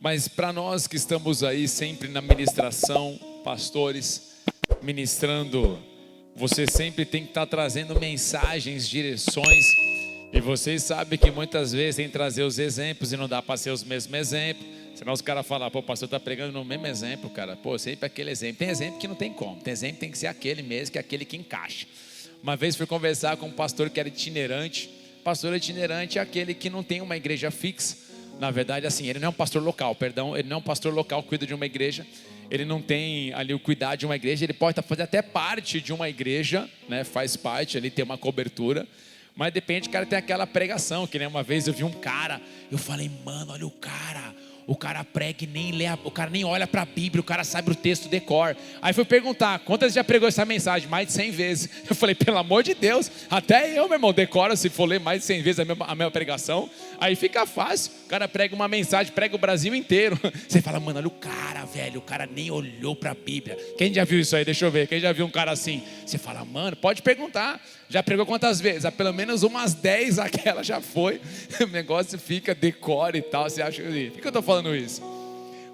Mas para nós que estamos aí sempre na ministração, pastores, ministrando, você sempre tem que estar trazendo mensagens, direções. E vocês sabem que muitas vezes tem que trazer os exemplos e não dá para ser os mesmos exemplos. Senão os caras falam, pô, o pastor está pregando no mesmo exemplo, cara. Pô, sempre aquele exemplo. Tem exemplo que não tem como. Tem exemplo que tem que ser aquele mesmo, que é aquele que encaixa. Uma vez fui conversar com um pastor que era itinerante. Pastor itinerante é aquele que não tem uma igreja fixa. Na verdade, assim, ele não é um pastor local, perdão. Ele não é um pastor local que cuida de uma igreja. Ele não tem ali o cuidado de uma igreja. Ele pode fazer até parte de uma igreja, né? Faz parte ali, tem uma cobertura. Mas depende, o cara tem aquela pregação. Que nem uma vez eu vi um cara, eu falei, mano, olha o cara prega e nem lê, o cara nem olha para a Bíblia, o cara sabe o texto de cor. Aí fui perguntar, quantas já pregou essa mensagem? Mais de 100 vezes. Eu falei, pelo amor de Deus, até eu, meu irmão, decoro se for ler mais de 100 vezes a mesma pregação. Aí fica fácil, o cara prega uma mensagem, prega o Brasil inteiro. Você fala, mano, olha o cara, velho, o cara nem olhou para a Bíblia. Quem já viu isso aí? Deixa eu ver, quem já viu um cara assim? Você fala, mano, pode perguntar. Já pregou quantas vezes? Pelo menos umas 10 aquela já foi. O negócio fica, decora e tal. Você acha que... Por que eu estou falando isso?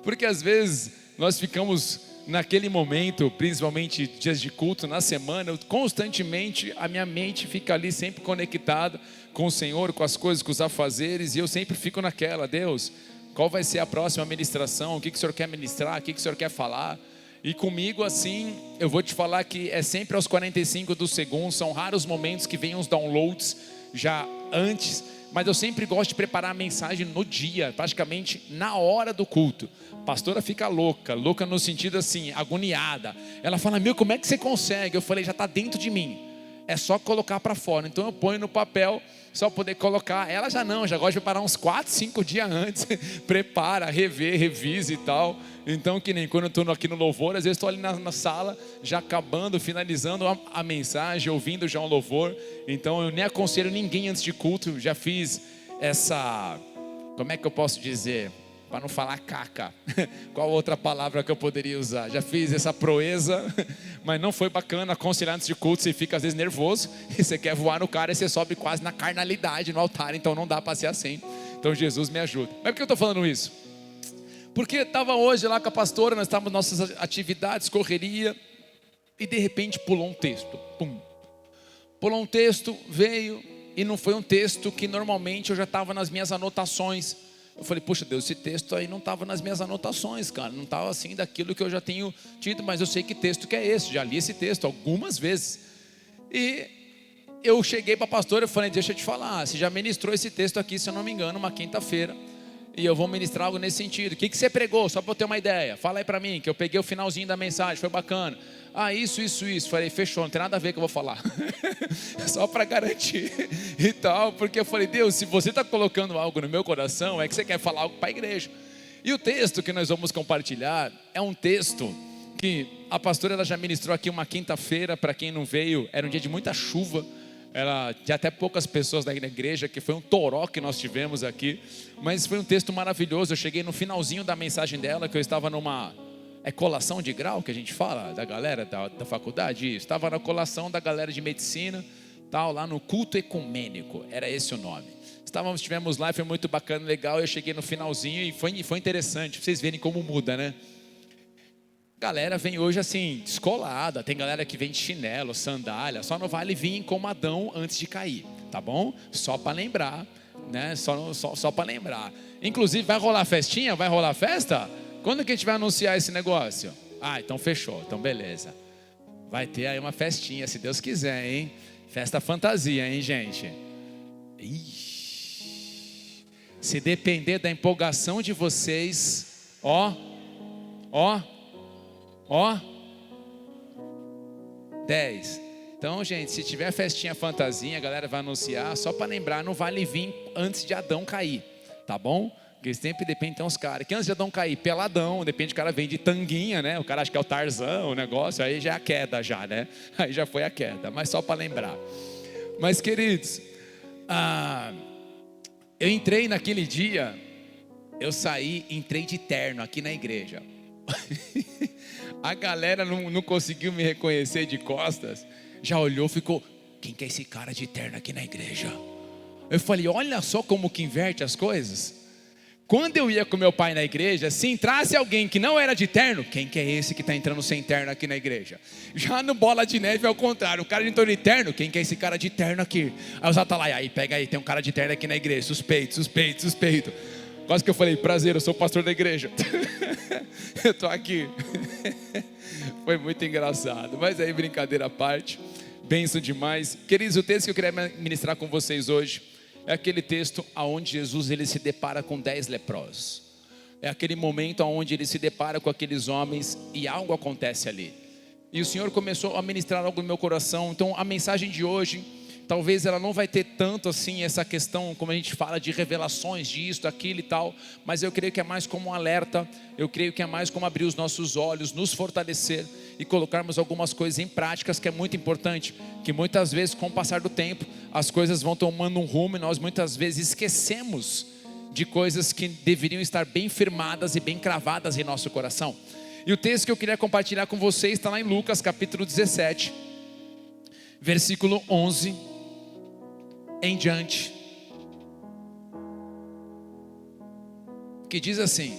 Porque às vezes nós ficamos naquele momento, principalmente dias de culto, na semana, constantemente a minha mente fica ali sempre conectada com o Senhor, com as coisas, com os afazeres. E eu sempre fico naquela, Deus, qual vai ser a próxima ministração? O que o Senhor quer ministrar? O que o Senhor quer falar? E comigo assim, eu vou te falar que é sempre aos 45 do segundo. São raros momentos que vêm os downloads já antes, mas eu sempre gosto de preparar a mensagem no dia, praticamente na hora do culto. A pastora fica louca no sentido assim, agoniada. Ela fala, meu, como é que você consegue? Eu falei, já está dentro de mim, é só colocar para fora. Então eu ponho no papel, só poder colocar. Ela já não, já gosta de preparar uns 4, 5 dias antes. Prepara, revisa e tal. Então que nem quando eu estou aqui no louvor, às vezes estou ali na sala, já acabando, finalizando a mensagem, ouvindo já um louvor. Então eu nem aconselho ninguém antes de culto. Já fiz essa, como é que eu posso dizer, para não falar caca, qual outra palavra que eu poderia usar? Já fiz essa proeza, mas não foi bacana aconselhar antes de culto. Você fica às vezes nervoso, e você quer voar no cara, e você sobe quase na carnalidade no altar. Então não dá para ser assim. Então Jesus me ajuda. Mas por que eu estou falando isso? Porque estava hoje lá com a pastora, nós estávamos nas nossas atividades, correria, e de repente pulou um texto, pum. Pulou um texto, veio, e não foi um texto que normalmente eu já estava nas minhas anotações. Eu falei, poxa Deus, esse texto aí não estava nas minhas anotações, cara, não estava assim daquilo que eu já tenho tido, mas eu sei que texto que é esse, já li esse texto algumas vezes. E eu cheguei para a pastora e falei, deixa eu te falar, você já ministrou esse texto aqui, se eu não me engano, uma quinta-feira, e eu vou ministrar algo nesse sentido. O que você pregou? Só para eu ter uma ideia. Fala aí para mim, que eu peguei o finalzinho da mensagem, foi bacana. Ah, isso. Falei, fechou, não tem nada a ver que eu vou falar. Só para garantir e tal. Porque eu falei, Deus, se você está colocando algo no meu coração, é que você quer falar algo para a igreja. E o texto que nós vamos compartilhar é um texto que a pastora ela já ministrou aqui uma quinta-feira. Para quem não veio, era um dia de muita chuva. Ela tinha até poucas pessoas na igreja, que foi um toró que nós tivemos aqui. Mas foi um texto maravilhoso. Eu cheguei no finalzinho da mensagem dela, que eu estava numa... É colação de grau que a gente fala, da galera da faculdade? Isso. Estava na colação da galera de medicina, tal, lá no culto ecumênico, era esse o nome. Estivemos lá, foi muito bacana, legal. Eu cheguei no finalzinho e foi interessante, pra vocês verem como muda, né? Galera vem hoje assim, descolada. Tem galera que vem de chinelo, sandália. Só não vale vir como Adão antes de cair, tá bom? Só para lembrar, né? Só para lembrar. Inclusive, vai rolar festinha? Vai rolar festa? Quando que a gente vai anunciar esse negócio? Ah, então fechou, então beleza. Vai ter aí uma festinha, se Deus quiser, hein? Festa fantasia, hein, gente? Ixi. Se depender da empolgação de vocês, ó, 10. Então, gente, se tiver festinha fantasia, a galera vai anunciar. Só para lembrar, não vale vir antes de Adão cair, tá bom? Porque sempre depende, tem uns caras que antes de Adão cair, peladão, depende, o cara vem de tanguinha, né? O cara acha que é o Tarzan, o negócio, aí já é a queda já, né? Aí já foi a queda, mas só para lembrar. Mas queridos, eu entrei naquele dia, eu entrei de terno aqui na igreja. A galera não conseguiu me reconhecer de costas, já olhou, ficou, quem que é esse cara de terno aqui na igreja? Eu falei, olha só como que inverte as coisas. Quando eu ia com meu pai na igreja, se entrasse alguém que não era de terno, quem que é esse que está entrando sem terno aqui na igreja? Já no Bola de Neve é o contrário, o cara entrou de terno, quem que é esse cara de terno aqui? Aí os atalaias, aí pega aí, tem um cara de terno aqui na igreja, suspeito, suspeito, suspeito. Quase que eu falei, prazer, eu sou o pastor da igreja. Eu estou aqui. Foi muito engraçado, mas aí brincadeira à parte, bênção demais. Queridos, o texto que eu queria ministrar com vocês hoje é aquele texto onde Jesus ele se depara com 10 leprosos. É aquele momento onde ele se depara com aqueles homens e algo acontece ali. E o Senhor começou a ministrar algo no meu coração. Então a mensagem de hoje, talvez ela não vai ter tanto assim essa questão, como a gente fala de revelações, disso, aquilo e tal. Mas eu creio que é mais como um alerta. Eu creio que é mais como abrir os nossos olhos, nos fortalecer e colocarmos algumas coisas em práticas, que é muito importante. Que muitas vezes com o passar do tempo as coisas vão tomando um rumo e nós muitas vezes esquecemos de coisas que deveriam estar bem firmadas e bem cravadas em nosso coração. E o texto que eu queria compartilhar com vocês está lá em Lucas capítulo 17, versículo 11 em diante, que diz assim: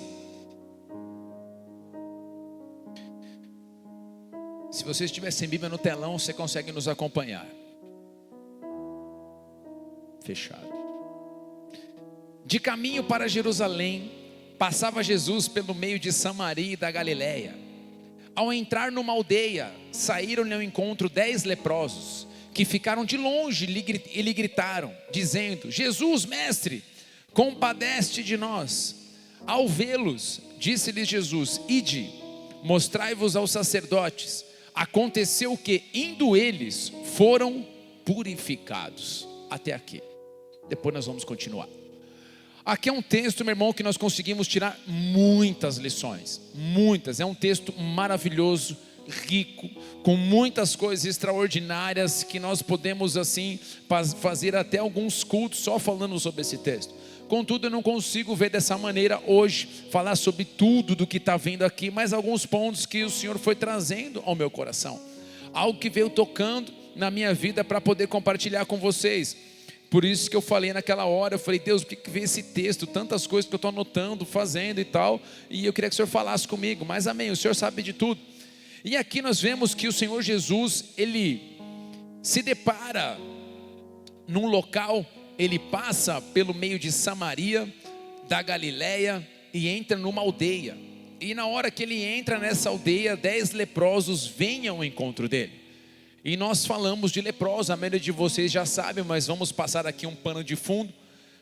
se você estiver sem Bíblia no telão, você consegue nos acompanhar. Fechado. De caminho para Jerusalém, passava Jesus pelo meio de Samaria e da Galileia. Ao entrar numa aldeia, saíram-lhe ao encontro 10 leprosos, que ficaram de longe e lhe gritaram, dizendo: Jesus, mestre, compadece-te de nós. Ao vê-los, disse-lhes Jesus: ide, mostrai-vos aos sacerdotes. Aconteceu que, indo eles, foram purificados. Até aqui. Depois nós vamos continuar. Aqui é um texto, meu irmão, que nós conseguimos tirar muitas lições. Muitas. É um texto maravilhoso, rico, com muitas coisas extraordinárias que nós podemos assim fazer até alguns cultos só falando sobre esse texto. Contudo, eu não consigo ver dessa maneira hoje, falar sobre tudo do que está vendo aqui, mas alguns pontos que o Senhor foi trazendo ao meu coração. Algo que veio tocando na minha vida para poder compartilhar com vocês. Por isso que eu falei naquela hora, eu falei: Deus, o que vê esse texto, tantas coisas que eu estou anotando, fazendo e tal, e eu queria que o Senhor falasse comigo, mas amém, o Senhor sabe de tudo. E aqui nós vemos que o Senhor Jesus, ele se depara num local, ele passa pelo meio de Samaria, da Galileia, e entra numa aldeia. E na hora que ele entra nessa aldeia, 10 leprosos vêm ao encontro dele. E nós falamos de leprosos, a maioria de vocês já sabe, mas vamos passar aqui um pano de fundo.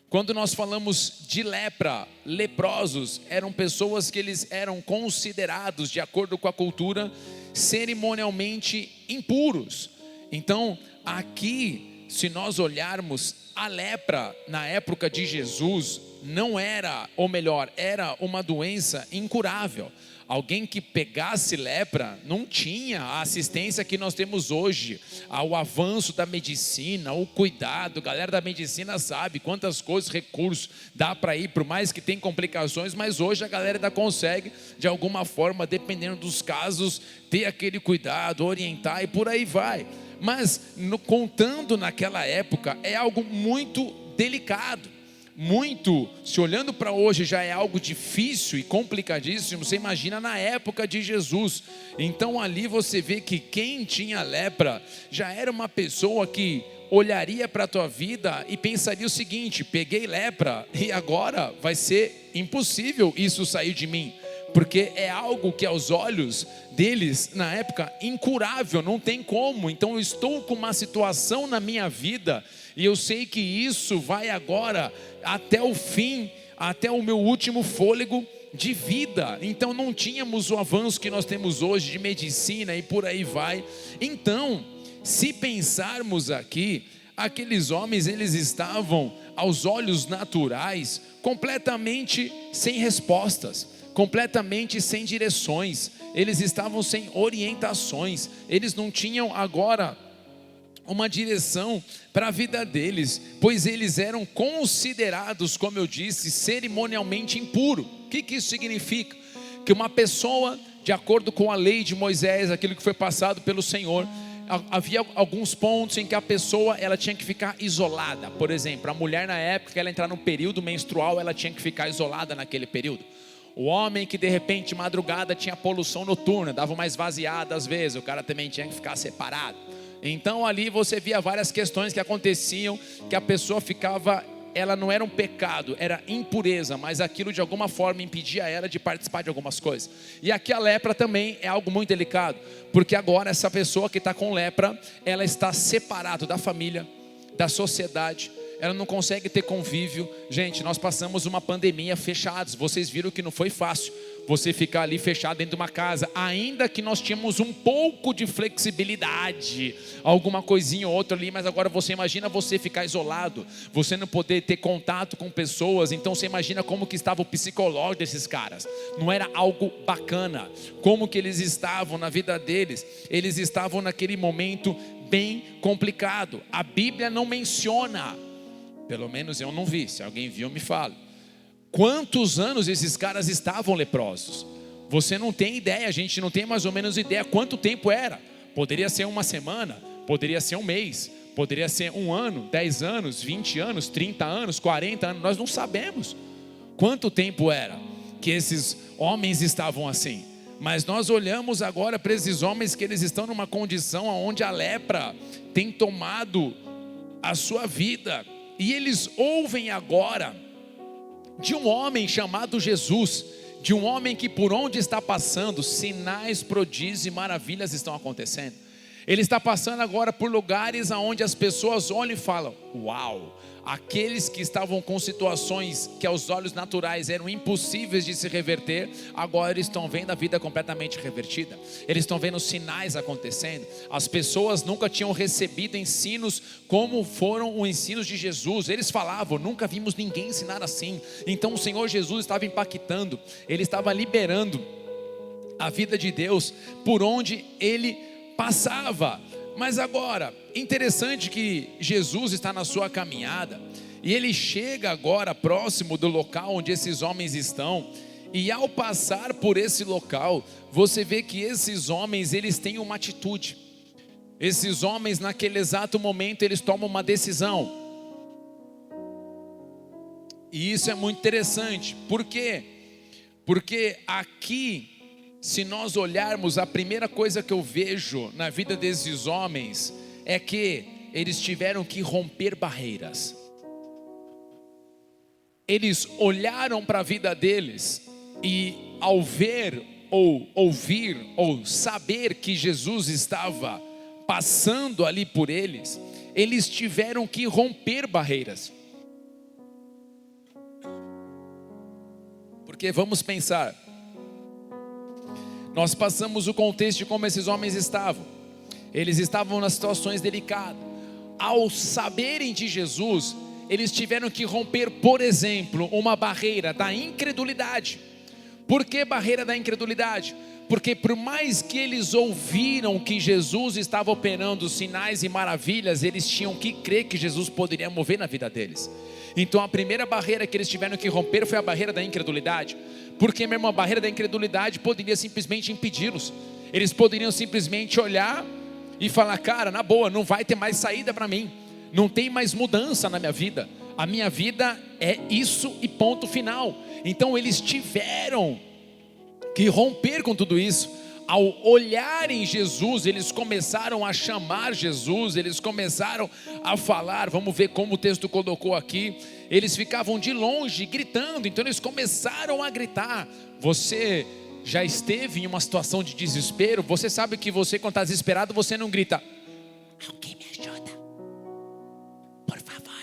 Quando nós falamos de lepra, leprosos eram pessoas que eles eram considerados, de acordo com a cultura, cerimonialmente impuros. Então aqui, se nós olharmos, a lepra na época de Jesus não era, ou melhor, era uma doença incurável. Alguém que pegasse lepra não tinha a assistência que nós temos hoje, ao avanço da medicina, o cuidado. A galera da medicina sabe quantas coisas, recursos dá para ir, por mais que tem complicações, mas hoje a galera ainda consegue, de alguma forma, dependendo dos casos, ter aquele cuidado, orientar e por aí vai. Mas contando naquela época, é algo muito delicado. Muito, se olhando para hoje já é algo difícil e complicadíssimo, você imagina na época de Jesus. Então ali você vê que quem tinha lepra já era uma pessoa que olharia para a tua vida e pensaria o seguinte: peguei lepra e agora vai ser impossível isso sair de mim, porque é algo que aos olhos deles na época incurável, não tem como. Então eu estou com uma situação na minha vida e eu sei que isso vai agora até o fim, até o meu último fôlego de vida. Então não tínhamos o avanço que nós temos hoje de medicina e por aí vai. Então, se pensarmos aqui, aqueles homens, eles estavam aos olhos naturais completamente sem respostas, completamente sem direções. Eles estavam sem orientações. Eles não tinham agora uma direção para a vida deles, pois eles eram considerados, como eu disse, cerimonialmente impuros. O que isso significa? Que uma pessoa, de acordo com a lei de Moisés, aquilo que foi passado pelo Senhor, havia alguns pontos em que a pessoa ela tinha que ficar isolada. Por exemplo, a mulher na época que ela entrar no período menstrual, ela tinha que ficar isolada naquele período. O homem que de repente madrugada tinha poluição noturna, dava uma esvaziada às vezes, o cara também tinha que ficar separado. Então ali você via várias questões que aconteciam, que a pessoa ficava, ela não era um pecado, era impureza, mas aquilo de alguma forma impedia ela de participar de algumas coisas. E aqui a lepra também é algo muito delicado, porque agora essa pessoa que está com lepra, ela está separada da família, da sociedade, ela não consegue ter convívio. Gente, nós passamos uma pandemia fechados, vocês viram que não foi fácil você ficar ali fechado dentro de uma casa, ainda que nós tínhamos um pouco de flexibilidade, alguma coisinha ou outra ali, mas agora você imagina você ficar isolado, você não poder ter contato com pessoas. Então você imagina como que estava o psicológico desses caras, não era algo bacana, como que eles estavam na vida deles, eles estavam naquele momento bem complicado. A Bíblia não menciona, pelo menos eu não vi, se alguém viu me fala, quantos anos esses caras estavam leprosos. Você não tem ideia, a gente não tem mais ou menos ideia quanto tempo era. Poderia ser uma semana, poderia ser um mês, poderia ser um ano, 10 anos, 20 anos, 30 anos, 40 anos. Nós não sabemos quanto tempo era que esses homens estavam assim. Mas nós olhamos agora para esses homens que eles estão numa condição onde a lepra tem tomado a sua vida. E eles ouvem agora de um homem chamado Jesus, de um homem que por onde está passando, sinais, prodígios e maravilhas estão acontecendo. Ele está passando agora por lugares onde as pessoas olham e falam: uau, aqueles que estavam com situações que aos olhos naturais eram impossíveis de se reverter, agora eles estão vendo a vida completamente revertida. Eles estão vendo sinais acontecendo. As pessoas nunca tinham recebido ensinos como foram os ensinos de Jesus. Eles falavam: nunca vimos ninguém ensinar assim. Então o Senhor Jesus estava impactando, Ele estava liberando a vida de Deus por onde Ele passava. Mas agora, interessante que Jesus está na sua caminhada, e Ele chega agora próximo do local onde esses homens estão, e ao passar por esse local, você vê que esses homens, eles têm uma atitude. Esses homens naquele exato momento, eles tomam uma decisão. E isso é muito interessante. Por quê? Porque aqui, se nós olharmos, a primeira coisa que eu vejo na vida desses homens é que eles tiveram que romper barreiras. Eles olharam para a vida deles e ao ver ou ouvir ou saber que Jesus estava passando ali por eles, eles tiveram que romper barreiras. Porque vamos pensar, nós passamos o contexto de como esses homens estavam. Eles estavam nas situações delicadas. Ao saberem de Jesus, eles tiveram que romper, por exemplo, uma barreira da incredulidade. Por que barreira da incredulidade? Porque por mais que eles ouviram que Jesus estava operando sinais e maravilhas, eles tinham que crer que Jesus poderia mover na vida deles. Então a primeira barreira que eles tiveram que romper foi a barreira da incredulidade. Porque, meu irmão, a barreira da incredulidade poderia simplesmente impedi-los. Eles poderiam simplesmente olhar e falar: cara, na boa, não vai ter mais saída para mim, não tem mais mudança na minha vida, a minha vida é isso e ponto final. Então eles tiveram que romper com tudo isso. Ao olharem Jesus, eles começaram a chamar Jesus, eles começaram a falar. Vamos ver como o texto colocou aqui. Eles ficavam de longe gritando, então eles começaram a gritar. Você já esteve em uma situação de desespero? Você sabe que você, quando está desesperado, você não grita: alguém me ajuda, por favor,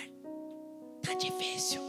está difícil.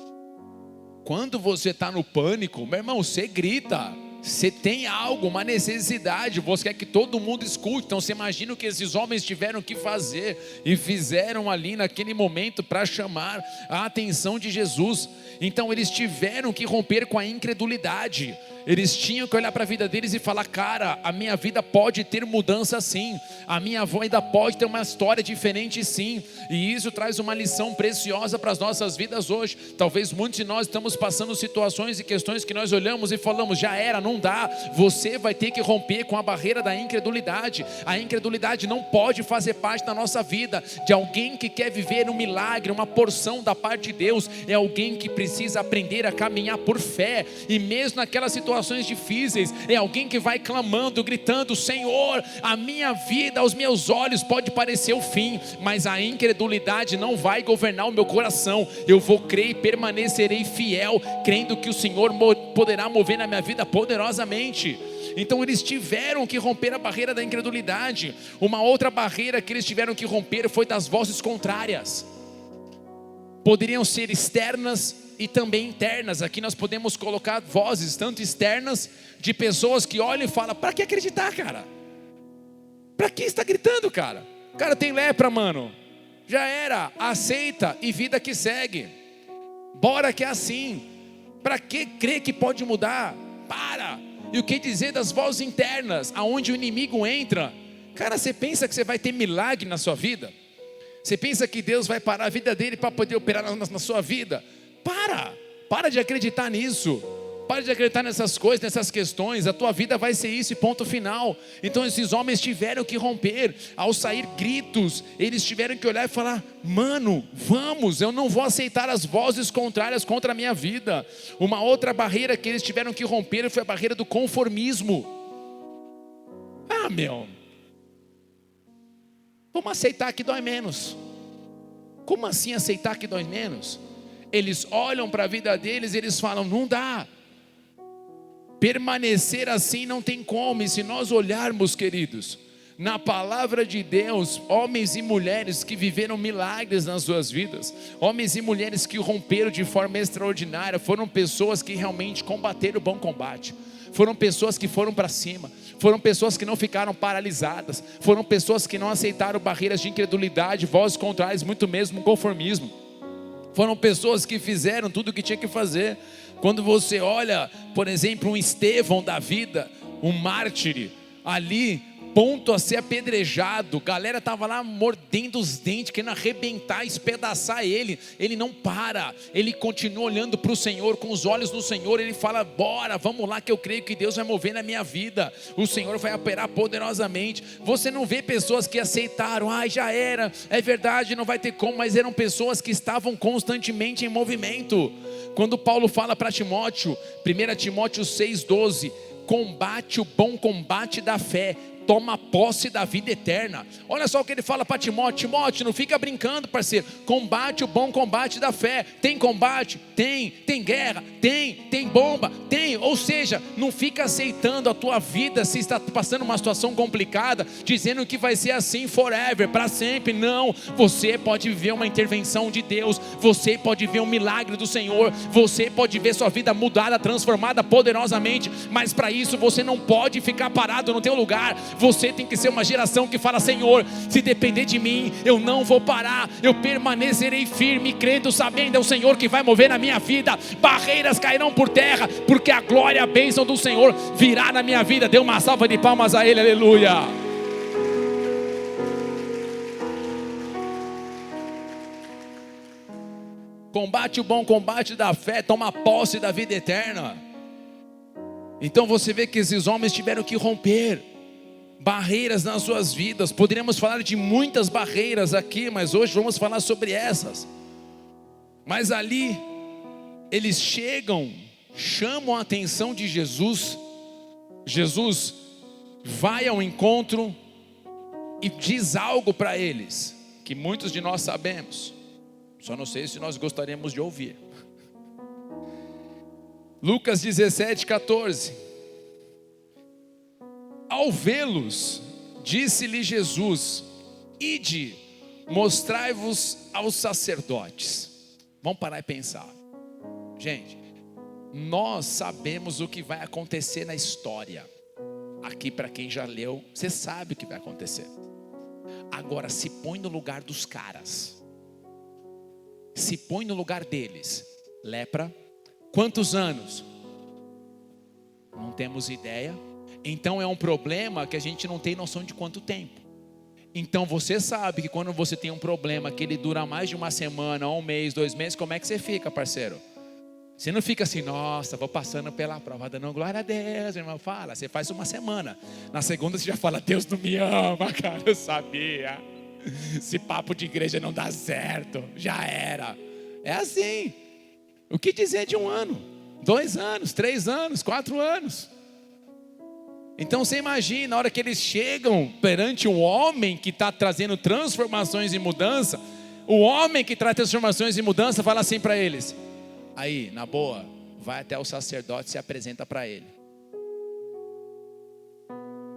Quando você está no pânico, meu irmão, você grita. Você tem algo, uma necessidade, você quer que todo mundo escute. Então você imagina o que esses homens tiveram que fazer e fizeram ali naquele momento para chamar a atenção de Jesus. Então eles tiveram que romper com a incredulidade. Eles tinham que olhar para a vida deles e falar: cara, a minha vida pode ter mudança sim, a minha vida pode ter uma história diferente sim. E isso traz uma lição preciosa para as nossas vidas hoje. Talvez muitos de nós estamos passando situações e questões que nós olhamos e falamos: já era, não dá. Você vai ter que romper com a barreira da incredulidade. A incredulidade não pode fazer parte da nossa vida. De alguém que quer viver um milagre, uma porção da parte de Deus, é alguém que precisa aprender a caminhar por fé. E mesmo naquelas situações difíceis, é alguém que vai clamando, gritando: Senhor, a minha vida aos meus olhos pode parecer o fim, mas a incredulidade não vai governar o meu coração. Eu vou crer e permanecerei fiel, crendo que o Senhor poderá mover na minha vida poderosamente. Então eles tiveram que romper a barreira da incredulidade. Uma outra barreira que eles tiveram que romper foi das vozes contrárias. Poderiam ser externas e também internas. Aqui nós podemos colocar vozes tanto externas, de pessoas que olham e falam: para que acreditar, cara? Para que está gritando, cara? O cara tem lepra, mano. Já era, aceita e vida que segue. Bora que é assim. Para que crer que pode mudar? Para. E o que dizer das vozes internas, aonde o inimigo entra? Cara, você pensa que você vai ter milagre na sua vida? Você pensa que Deus vai parar a vida dele para poder operar na sua vida? Para de acreditar nisso. Para de acreditar nessas coisas, nessas questões. A tua vida vai ser isso e ponto final. Então esses homens tiveram que romper. Ao sair gritos, eles tiveram que olhar e falar: mano, vamos, eu não vou aceitar as vozes contrárias contra a minha vida. Uma outra barreira que eles tiveram que romper foi a barreira do conformismo. Vamos aceitar que dói menos. Como assim aceitar que dói menos? Eles olham para a vida deles e eles falam: não dá. Permanecer assim não tem como. E se nós olharmos, queridos, na palavra de Deus, homens e mulheres que viveram milagres nas suas vidas, homens e mulheres que romperam de forma extraordinária, foram pessoas que realmente combateram o bom combate. Foram pessoas que foram para cima. Foram pessoas que não ficaram paralisadas. Foram pessoas que não aceitaram barreiras de incredulidade, vozes contrárias, muito mesmo conformismo. Foram pessoas que fizeram tudo o que tinha que fazer. Quando você olha, por exemplo, um Estevão da vida, um mártir, ali, ponto a ser apedrejado, galera estava lá mordendo os dentes, querendo arrebentar, espedaçar ele. Ele não para, ele continua olhando para o Senhor, com os olhos no Senhor. Ele fala: bora, vamos lá, que eu creio que Deus vai mover na minha vida, o Senhor vai operar poderosamente. Você não vê pessoas que aceitaram: já era, é verdade, não vai ter como. Mas eram pessoas que estavam constantemente em movimento. Quando Paulo fala para Timóteo, 1 Timóteo 6,12: combate o bom combate da fé, toma posse da vida eterna. Olha só o que ele fala para Timóteo: Timóteo, não fica brincando, parceiro. Combate o bom combate da fé. Tem combate? Tem guerra? Tem bomba? Tem. Ou seja, não fica aceitando a tua vida, se está passando uma situação complicada, dizendo que vai ser assim forever, para sempre. Não, você pode viver uma intervenção de Deus, você pode ver um milagre do Senhor, você pode ver sua vida mudada, transformada poderosamente. Mas para isso você não pode ficar parado no teu lugar. Você tem que ser uma geração que fala: Senhor, se depender de mim, eu não vou parar, eu permanecerei firme, crendo, sabendo é o Senhor que vai mover na minha vida. Barreiras cairão por terra, porque a glória e a bênção do Senhor virá na minha vida. Dê uma salva de palmas a Ele, aleluia. Combate o bom combate da fé, toma posse da vida eterna. Então você vê que esses homens tiveram que romper barreiras nas suas vidas. Poderíamos falar de muitas barreiras aqui, mas hoje vamos falar sobre essas. Mas ali eles chamam a atenção de Jesus. Jesus vai ao encontro e diz algo para eles, que muitos de nós sabemos, só não sei se nós gostaríamos de ouvir. Lucas 17:14. Ao vê-los, disse-lhe Jesus: ide, mostrai-vos aos sacerdotes. Vamos parar e pensar. Gente, nós sabemos o que vai acontecer na história. Aqui, para quem já leu, você sabe o que vai acontecer. Agora se põe no lugar dos caras. Se põe no lugar deles. Lepra. Quantos anos? temos ideia. Então é um problema que a gente não tem noção de quanto tempo. Então você sabe que quando você tem um problema que ele dura mais de uma semana, 1 mês, 2 meses, como é que você fica, parceiro? Você não fica assim, nossa, vou passando pela prova, dando glória a Deus, irmão. Fala, você faz uma semana. Na segunda você já fala, Deus não me ama, cara, eu sabia. Esse papo de igreja não dá certo, já era. É assim. O que dizer de 1 ano, 2 anos, 3 anos, 4 anos? Então você imagina, na hora que eles chegam perante um homem que está trazendo transformações e mudança, o homem que traz transformações e mudança fala assim para eles: aí, na boa, vai até o sacerdote e se apresenta para ele.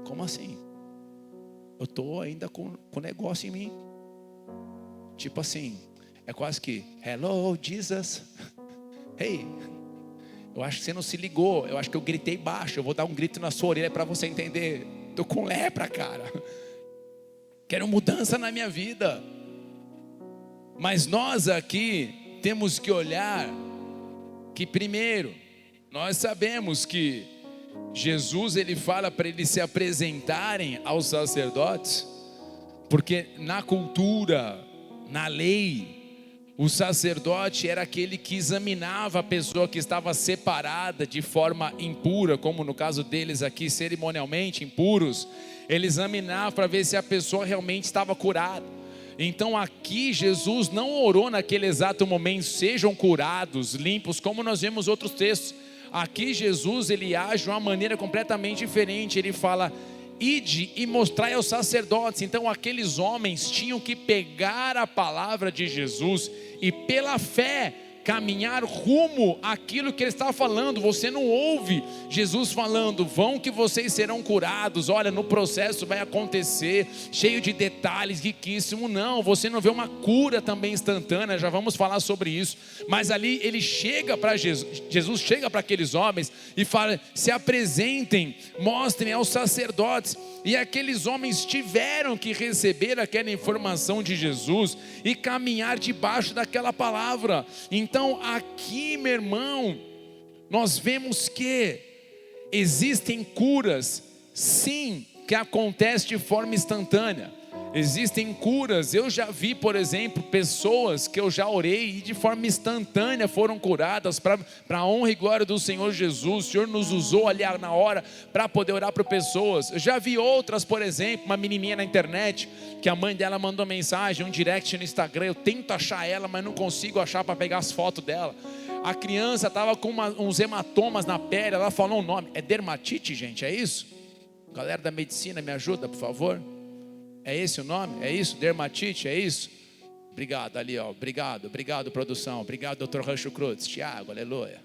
Como assim? Eu estou ainda com negócio em mim. Tipo assim, é quase que, hello, Jesus. Hey, eu acho que você não se ligou. Eu acho que eu gritei baixo. Eu vou dar um grito na sua orelha para você entender. Estou com lepra, cara. Quero mudança na minha vida. Mas nós aqui temos que olhar que primeiro, nós sabemos que Jesus, ele fala para eles se apresentarem aos sacerdotes, porque na cultura, na lei, o sacerdote era aquele que examinava a pessoa que estava separada de forma impura, como no caso deles aqui, cerimonialmente impuros. Ele examinava para ver se a pessoa realmente estava curada. Então aqui Jesus não orou naquele exato momento, sejam curados, limpos, como nós vemos outros textos. Aqui Jesus, ele age de uma maneira completamente diferente. Ele fala, ide e mostrai aos sacerdotes. Então aqueles homens tinham que pegar a palavra de Jesus e pela fé caminhar rumo àquilo que ele estava falando. Você não ouve Jesus falando, vão que vocês serão curados, olha, no processo vai acontecer, cheio de detalhes, riquíssimo. Não, você não vê uma cura também instantânea, já vamos falar sobre isso. Mas ali ele chega para Jesus chega para aqueles homens e fala, se apresentem, mostrem aos sacerdotes. E aqueles homens tiveram que receber aquela informação de Jesus e caminhar debaixo daquela palavra. Então aqui, meu irmão, nós vemos que existem curas, sim, que acontecem de forma instantânea. Existem curas, eu já vi, por exemplo, pessoas que eu já orei e de forma instantânea foram curadas, para a honra e glória do Senhor Jesus. O Senhor nos usou ali na hora para poder orar para pessoas. Eu já vi outras, por exemplo, uma menininha na internet, que a mãe dela mandou mensagem, um direct no Instagram, eu tento achar ela, mas não consigo achar para pegar as fotos dela. A criança estava com uns hematomas na pele, ela falou um nome, é dermatite, gente, é isso? Galera da medicina, me ajuda, por favor. É esse o nome? É isso? Dermatite? É isso? Obrigado ali, ó. Obrigado, produção. Obrigado, Dr. Rancho Cruz. Tiago, aleluia.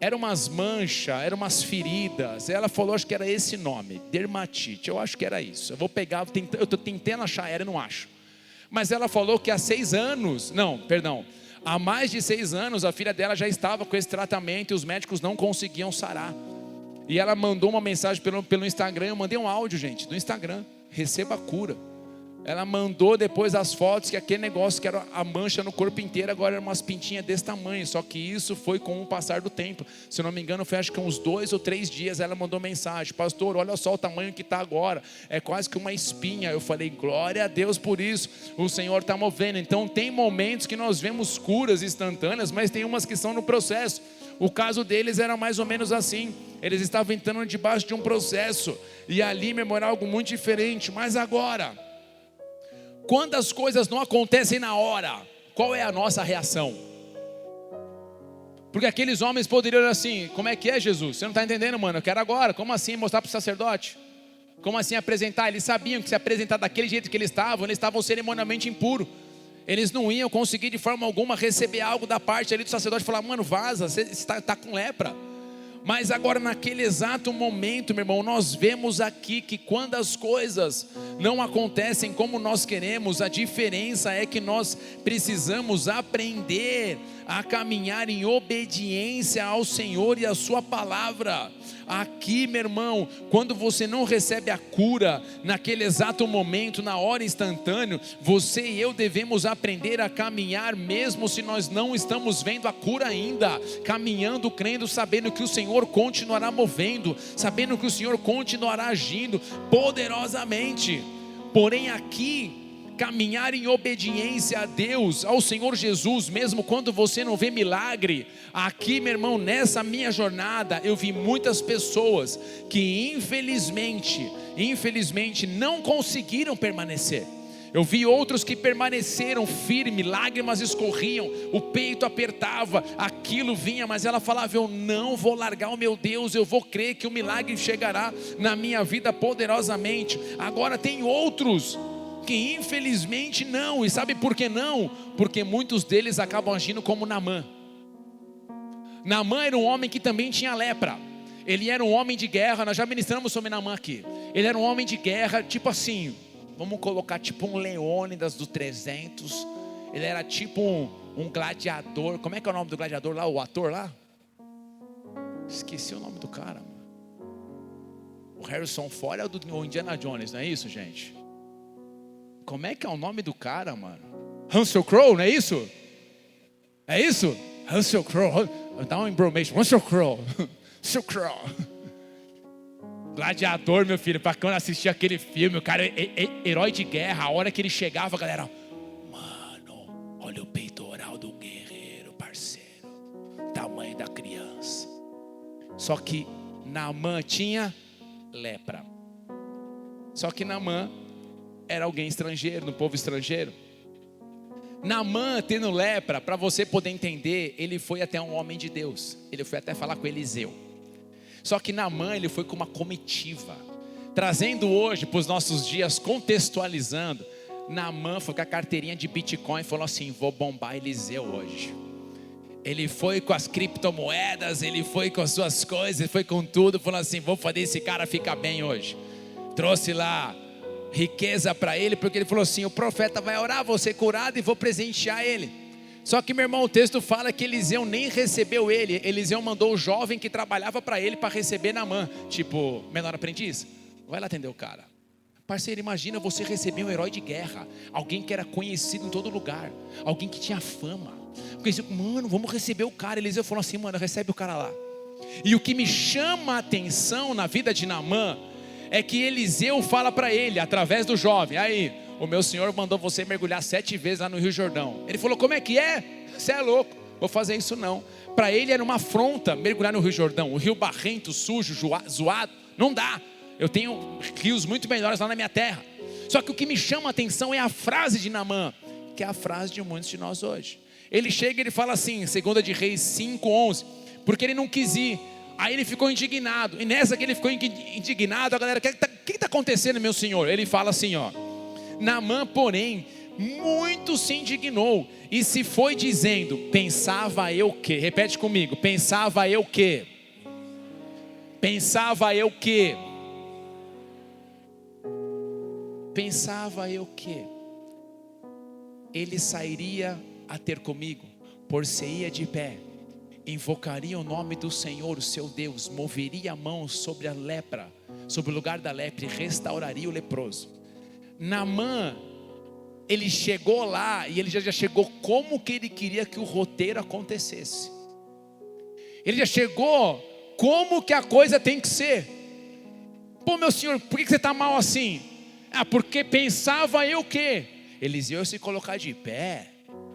Eram umas manchas, eram umas feridas. Ela falou, acho que era esse nome, dermatite. Eu acho que era isso. Eu vou pegar, eu estou tentando achar ela e não acho. Mas ela falou que há mais de 6 anos a filha dela já estava com esse tratamento e os médicos não conseguiam sarar. E ela mandou uma mensagem pelo Instagram. Eu mandei um áudio, gente, do Instagram. Receba a cura. Ela mandou depois as fotos, que aquele negócio que era a mancha no corpo inteiro, agora eram umas pintinhas desse tamanho. Só que isso foi com o passar do tempo. Se eu não me engano, foi acho que uns 2 ou 3 dias. Ela mandou mensagem, pastor, olha só o tamanho que está agora, é quase que uma espinha. Eu falei, glória a Deus por isso, o Senhor está movendo. Então tem momentos que nós vemos curas instantâneas, mas tem umas que são no processo. O caso deles era mais ou menos assim. Eles estavam entrando debaixo de um processo, e ali memorar algo muito diferente. Mas agora, quando as coisas não acontecem na hora, qual é a nossa reação? Porque aqueles homens poderiam assim, como é que é, Jesus? Você não está entendendo, mano, eu quero agora. Como assim mostrar para o sacerdote? Como assim apresentar? Eles sabiam que se apresentar daquele jeito que eles estavam cerimonialmente impuros. Eles não iam conseguir de forma alguma receber algo da parte ali do sacerdote e falar, mano, vaza, você está com lepra. Mas agora naquele exato momento, meu irmão, nós vemos aqui que quando as coisas não acontecem como nós queremos. A diferença é que nós precisamos aprender a caminhar em obediência ao Senhor e à sua palavra. Aqui, meu irmão, quando você não recebe a cura naquele exato momento, na hora instantânea, você e eu devemos aprender a caminhar mesmo se nós não estamos vendo a cura ainda, caminhando, crendo, sabendo que o Senhor continuará movendo, sabendo que o Senhor continuará agindo poderosamente. Porém aqui, caminhar em obediência a Deus, ao Senhor Jesus, mesmo quando você não vê milagre. Aqui, meu irmão, nessa minha jornada, eu vi muitas pessoas que infelizmente não conseguiram permanecer. Eu vi outros que permaneceram firmes, lágrimas escorriam, o peito apertava, aquilo vinha, mas ela falava: eu não vou largar o meu Deus, eu vou crer que o milagre chegará na minha vida poderosamente. Agora tem outros que infelizmente não, e sabe por que não? Porque muitos deles acabam agindo como Naamã. Naamã era um homem que também tinha lepra. Ele era um homem de guerra. Nós já ministramos sobre Naamã aqui. Ele era um homem de guerra, tipo assim, vamos colocar tipo um Leônidas do 300. Ele era tipo um gladiador. Como é que é o nome do gladiador lá? O ator lá? Esqueci o nome do cara, mano. O Harrison Ford é o Indiana Jones, não é isso, gente? Como é que é o nome do cara, mano? Russell Crowe, não é isso? É isso? Russell Crowe. Dá uma embromation. Russell Crowe. Russell Crowe. Gladiador, meu filho. Para quando assistir aquele filme, o cara é herói de guerra. A hora que ele chegava, a galera: mano, olha o peitoral do guerreiro, parceiro. Tamanho da criança. Só que Naamã tinha lepra. Só que Naamã era alguém estrangeiro, no povo estrangeiro. Naamã tendo lepra, para você poder entender, ele foi até um homem de Deus. Ele foi até falar com Eliseu. Só que Naamã, ele foi com uma comitiva. Trazendo hoje para os nossos dias, contextualizando, Naamã foi com a carteirinha de Bitcoin e falou assim: vou bombar Eliseu hoje. Ele foi com as criptomoedas, ele foi com as suas coisas, ele foi com tudo, falou assim: vou fazer esse cara ficar bem hoje. Trouxe lá riqueza para ele, porque ele falou assim: o profeta vai orar, vou ser curado e vou presentear ele. Só que, meu irmão, o texto fala que Eliseu nem recebeu ele. Eliseu mandou o jovem que trabalhava para ele para receber Naamã, tipo menor aprendiz. Vai lá atender o cara. Parceiro, imagina você receber um herói de guerra, alguém que era conhecido em todo lugar, alguém que tinha fama. Porque, mano, vamos receber o cara. Eliseu falou assim: mano, recebe o cara lá. E o que me chama a atenção na vida de Naamã é que Eliseu fala para ele, através do jovem: aí, o meu senhor mandou você mergulhar 7 vezes lá no Rio Jordão. Ele falou: como é que é? Você é louco, vou fazer isso não. Para ele era uma afronta mergulhar no Rio Jordão. O rio barrento, sujo, zoado, não dá. Eu tenho rios muito melhores lá na minha terra. Só que o que me chama a atenção é a frase de Naamã, que é a frase de muitos de nós hoje. Ele chega e ele fala assim, 2 de Reis 5:11, porque ele não quis ir. Aí ele ficou indignado, e nessa que ele ficou indignado, a galera: o que está acontecendo, meu senhor? Ele fala assim, ó: Naamã, porém, muito se indignou, e se foi dizendo: pensava eu que, repete comigo, pensava eu que, pensava eu que, pensava eu que, ele sairia a ter comigo, por-se-ia de pé, invocaria o nome do Senhor, o seu Deus, moveria a mão sobre a lepra, sobre o lugar da lepra, e restauraria o leproso. Naamã, ele chegou lá, e ele já chegou como que ele queria que o roteiro acontecesse. Ele já chegou como que a coisa tem que ser. Pô, meu senhor, por que você está mal assim? Ah, porque pensava eu que Eliseu ia se colocar de pé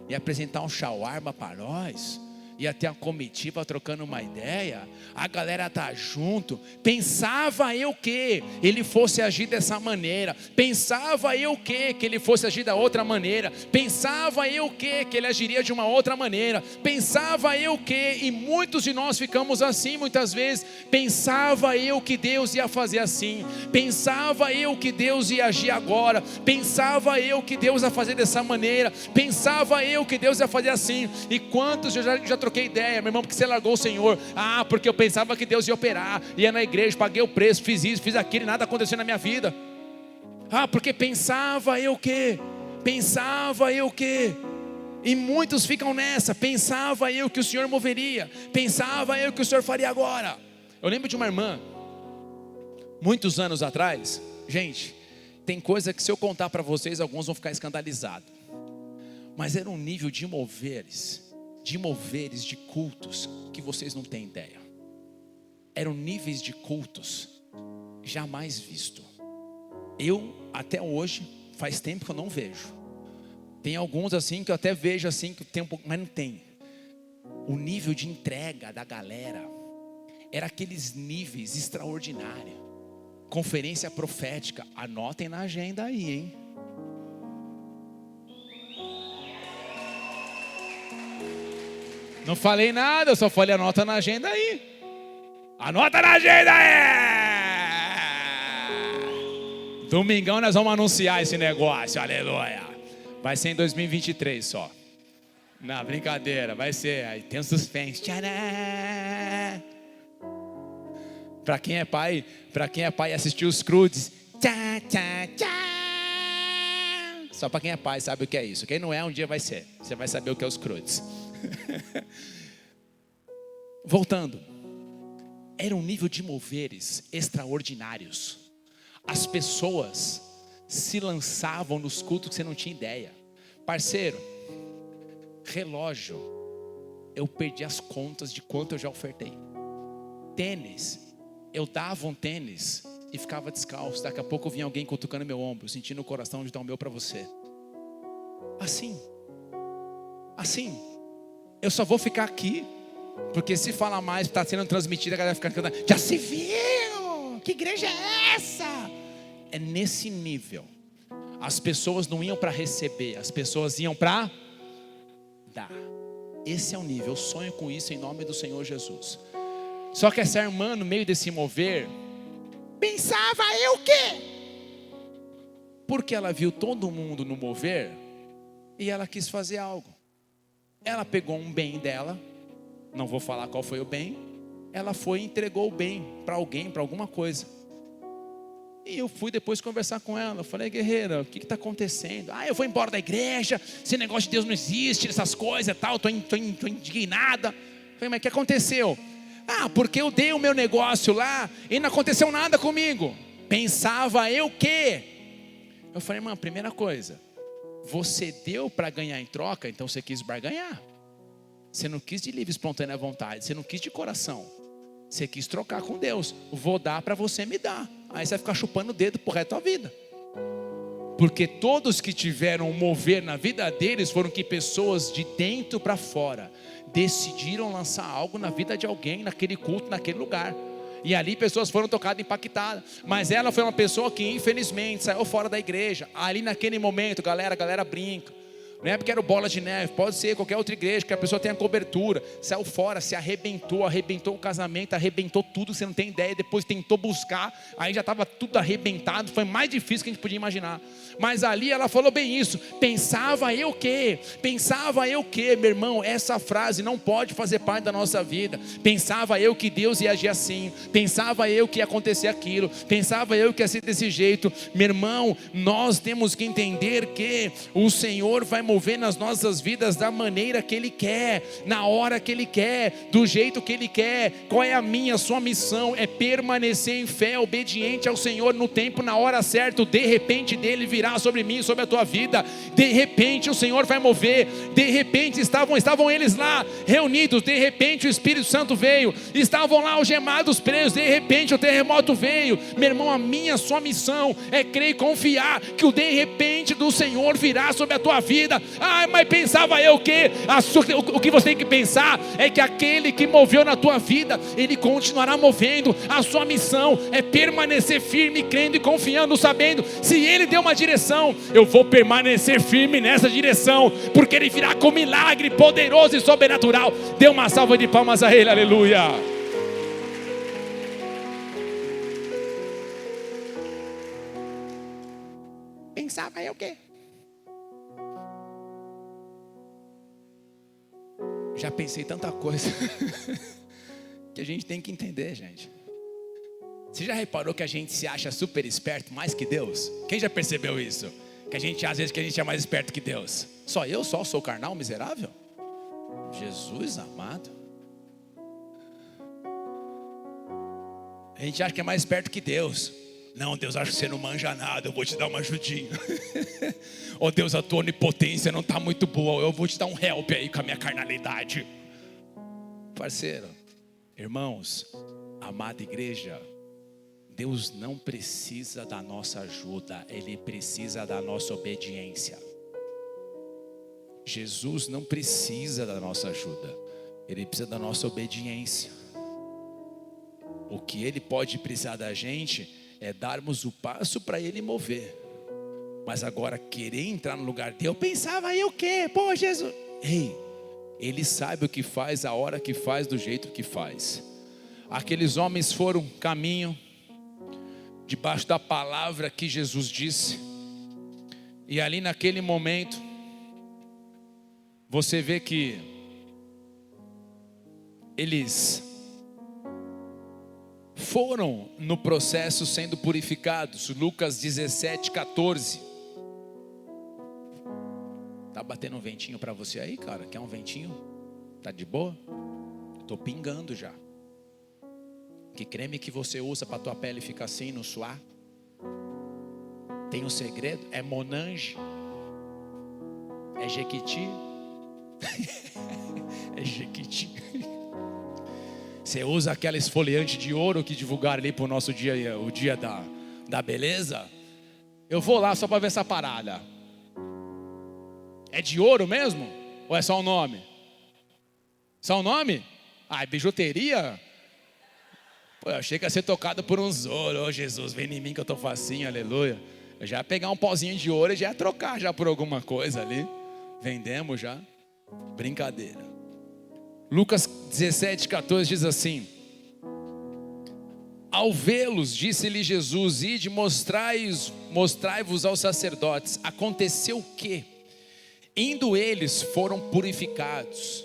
e apresentar um shawarma para nós, ia ter uma comitiva trocando uma ideia, a galera tá junto. Pensava eu que ele fosse agir dessa maneira, pensava eu que ele fosse agir da outra maneira, pensava eu que ele agiria de uma outra maneira, pensava eu que, e muitos de nós ficamos assim muitas vezes. Pensava eu que Deus ia fazer assim, pensava eu que Deus ia agir agora, pensava eu que Deus ia fazer dessa maneira, pensava eu que Deus ia fazer assim. E quantos eu já troquei ideia, meu irmão, porque você largou o Senhor? Ah, porque eu pensava que Deus ia operar, ia na igreja, paguei o preço, fiz isso, fiz aquilo, e nada aconteceu na minha vida. Ah, porque pensava eu que, pensava eu que. E muitos ficam nessa, pensava eu que o Senhor moveria, pensava eu que o Senhor faria agora. Eu lembro de uma irmã, muitos anos atrás, gente, tem coisa que se eu contar para vocês, alguns vão ficar escandalizados. Mas era um nível de moveres de cultos, que vocês não têm ideia. Eram níveis de cultos jamais visto. Eu, até hoje, faz tempo que eu não vejo. Tem alguns assim que eu até vejo assim, que tem um pouco, mas não tem. O nível de entrega da galera era aqueles níveis extraordinários. Conferência profética, anotem na agenda aí, hein? Não falei nada, eu só falei anota na agenda aí. Anota na agenda aí! Domingão nós vamos anunciar esse negócio, aleluia. Vai ser em 2023 só. Não, brincadeira, vai ser. Aí tem um suspense. Tcharam! Para quem é pai assistiu os Croods. Tchá, tchá, tchá. Só para quem é pai sabe o que é isso. Quem não é, um dia vai ser. Você vai saber o que é os Croods. Voltando. Era um nível de moveres extraordinários. As pessoas se lançavam nos cultos que você não tinha ideia. Parceiro, relógio, eu perdi as contas de quanto eu já ofertei. Tênis, eu dava um tênis e ficava descalço. Daqui a pouco vinha alguém cutucando meu ombro, sentindo o coração de dar o meu para você. Assim, eu só vou ficar aqui, porque se falar mais, está sendo transmitido, a galera fica cantando, já se viu? Que igreja é essa? É nesse nível. As pessoas não iam para receber, as pessoas iam para dar. Esse é o nível, eu sonho com isso em nome do Senhor Jesus. Só que essa irmã, no meio desse mover, pensava eu o quê? Porque ela viu todo mundo no mover e ela quis fazer algo. Ela pegou um bem dela, não vou falar qual foi o bem, ela foi e entregou o bem para alguém, para alguma coisa. E eu fui depois conversar com ela. Eu falei, guerreira, o que está acontecendo? Ah, eu vou embora da igreja, esse negócio de Deus não existe, essas coisas e tal, estou indignada. Eu falei, mas o que aconteceu? Ah, porque eu dei o meu negócio lá e não aconteceu nada comigo. Pensava eu que? Eu falei, irmã, primeira coisa, você deu para ganhar em troca, então você quis barganhar. Você não quis de livre, espontânea vontade, você não quis de coração. Você quis trocar com Deus. Vou dar para você me dar. Aí você vai ficar chupando o dedo por resto da vida. Porque todos que tiveram um mover na vida deles foram que pessoas de dentro para fora decidiram lançar algo na vida de alguém, naquele culto, naquele lugar. E ali pessoas foram tocadas, impactadas. Mas ela foi uma pessoa que infelizmente saiu fora da igreja. Ali naquele momento, a galera brinca. Não é porque era o Bola de Neve, pode ser qualquer outra igreja, que a pessoa tenha cobertura, saiu fora, se arrebentou o casamento, arrebentou tudo, você não tem ideia, depois tentou buscar, aí já estava tudo arrebentado, foi mais difícil que a gente podia imaginar. Mas ali ela falou bem isso, pensava eu que, meu irmão, essa frase não pode fazer parte da nossa vida. Pensava eu que Deus ia agir assim, pensava eu que ia acontecer aquilo, pensava eu que ia ser desse jeito. Meu irmão, nós temos que entender que o Senhor vai mover nas nossas vidas da maneira que Ele quer, na hora que Ele quer, do jeito que Ele quer. Qual é a minha, a sua missão? É permanecer em fé, obediente ao Senhor no tempo, na hora certa. De repente dele virá sobre mim, sobre a tua vida. De repente o Senhor vai mover. De repente estavam eles lá reunidos, de repente o Espírito Santo veio, estavam lá algemados, presos, de repente o terremoto veio. Meu irmão, a minha, a sua missão é crer e confiar que o de repente do Senhor virá sobre a tua vida. Ah, mas pensava eu que o que você tem que pensar é que aquele que moveu na tua vida, Ele continuará movendo. A sua missão é permanecer firme, crendo e confiando, sabendo, se Ele deu uma direção, eu vou permanecer firme nessa direção, porque Ele virá com milagre poderoso e sobrenatural. Dê uma salva de palmas a Ele, aleluia. Pensava eu que já pensei tanta coisa que a gente tem que entender, gente. Você já reparou que a gente se acha super esperto mais que Deus? Quem já percebeu isso? Que a gente, às vezes, que a gente é mais esperto que Deus. Só eu sou carnal, miserável? Jesus amado. A gente acha que é mais esperto que Deus. Não, Deus, acho que você não manja nada, eu vou te dar uma ajudinha. Oh Deus, a tua onipotência não está muito boa, eu vou te dar um help aí com a minha carnalidade. Parceiro, irmãos, amada igreja, Deus não precisa da nossa ajuda, Ele precisa da nossa obediência. Jesus não precisa da nossa ajuda, Ele precisa da nossa obediência. O que Ele pode precisar da gente é darmos o passo para Ele mover. Mas agora querer entrar no lugar dele, eu pensava aí o quê? Pô, Jesus, ei, Ele sabe o que faz, a hora que faz, do jeito que faz. Aqueles homens foram caminho debaixo da palavra que Jesus disse. E ali naquele momento, você vê que eles foram no processo sendo purificados. Lucas 17:14. Tá batendo um ventinho para você aí, cara? Quer um ventinho? Tá de boa? Tô pingando já. Que creme que você usa para tua pele ficar assim, não suar? Tem um segredo? É Monange? É Jequiti? É Jequiti. Você usa aquela esfoliante de ouro que divulgaram ali para o nosso dia, o dia da beleza? Eu vou lá só para ver essa parada. É de ouro mesmo? Ou é só um nome? Só um nome? Ah, é bijuteria? Pô, eu achei que ia ser tocado por uns ouro. Ô Jesus, vem em mim que eu estou facinho, aleluia. Eu já ia pegar um pozinho de ouro e já ia trocar já por alguma coisa ali. Vendemos já. Brincadeira. Lucas 17:14 diz assim: ao vê-los, disse-lhe Jesus: ide, mostrai-vos aos sacerdotes. Aconteceu o quê? Indo eles, foram purificados.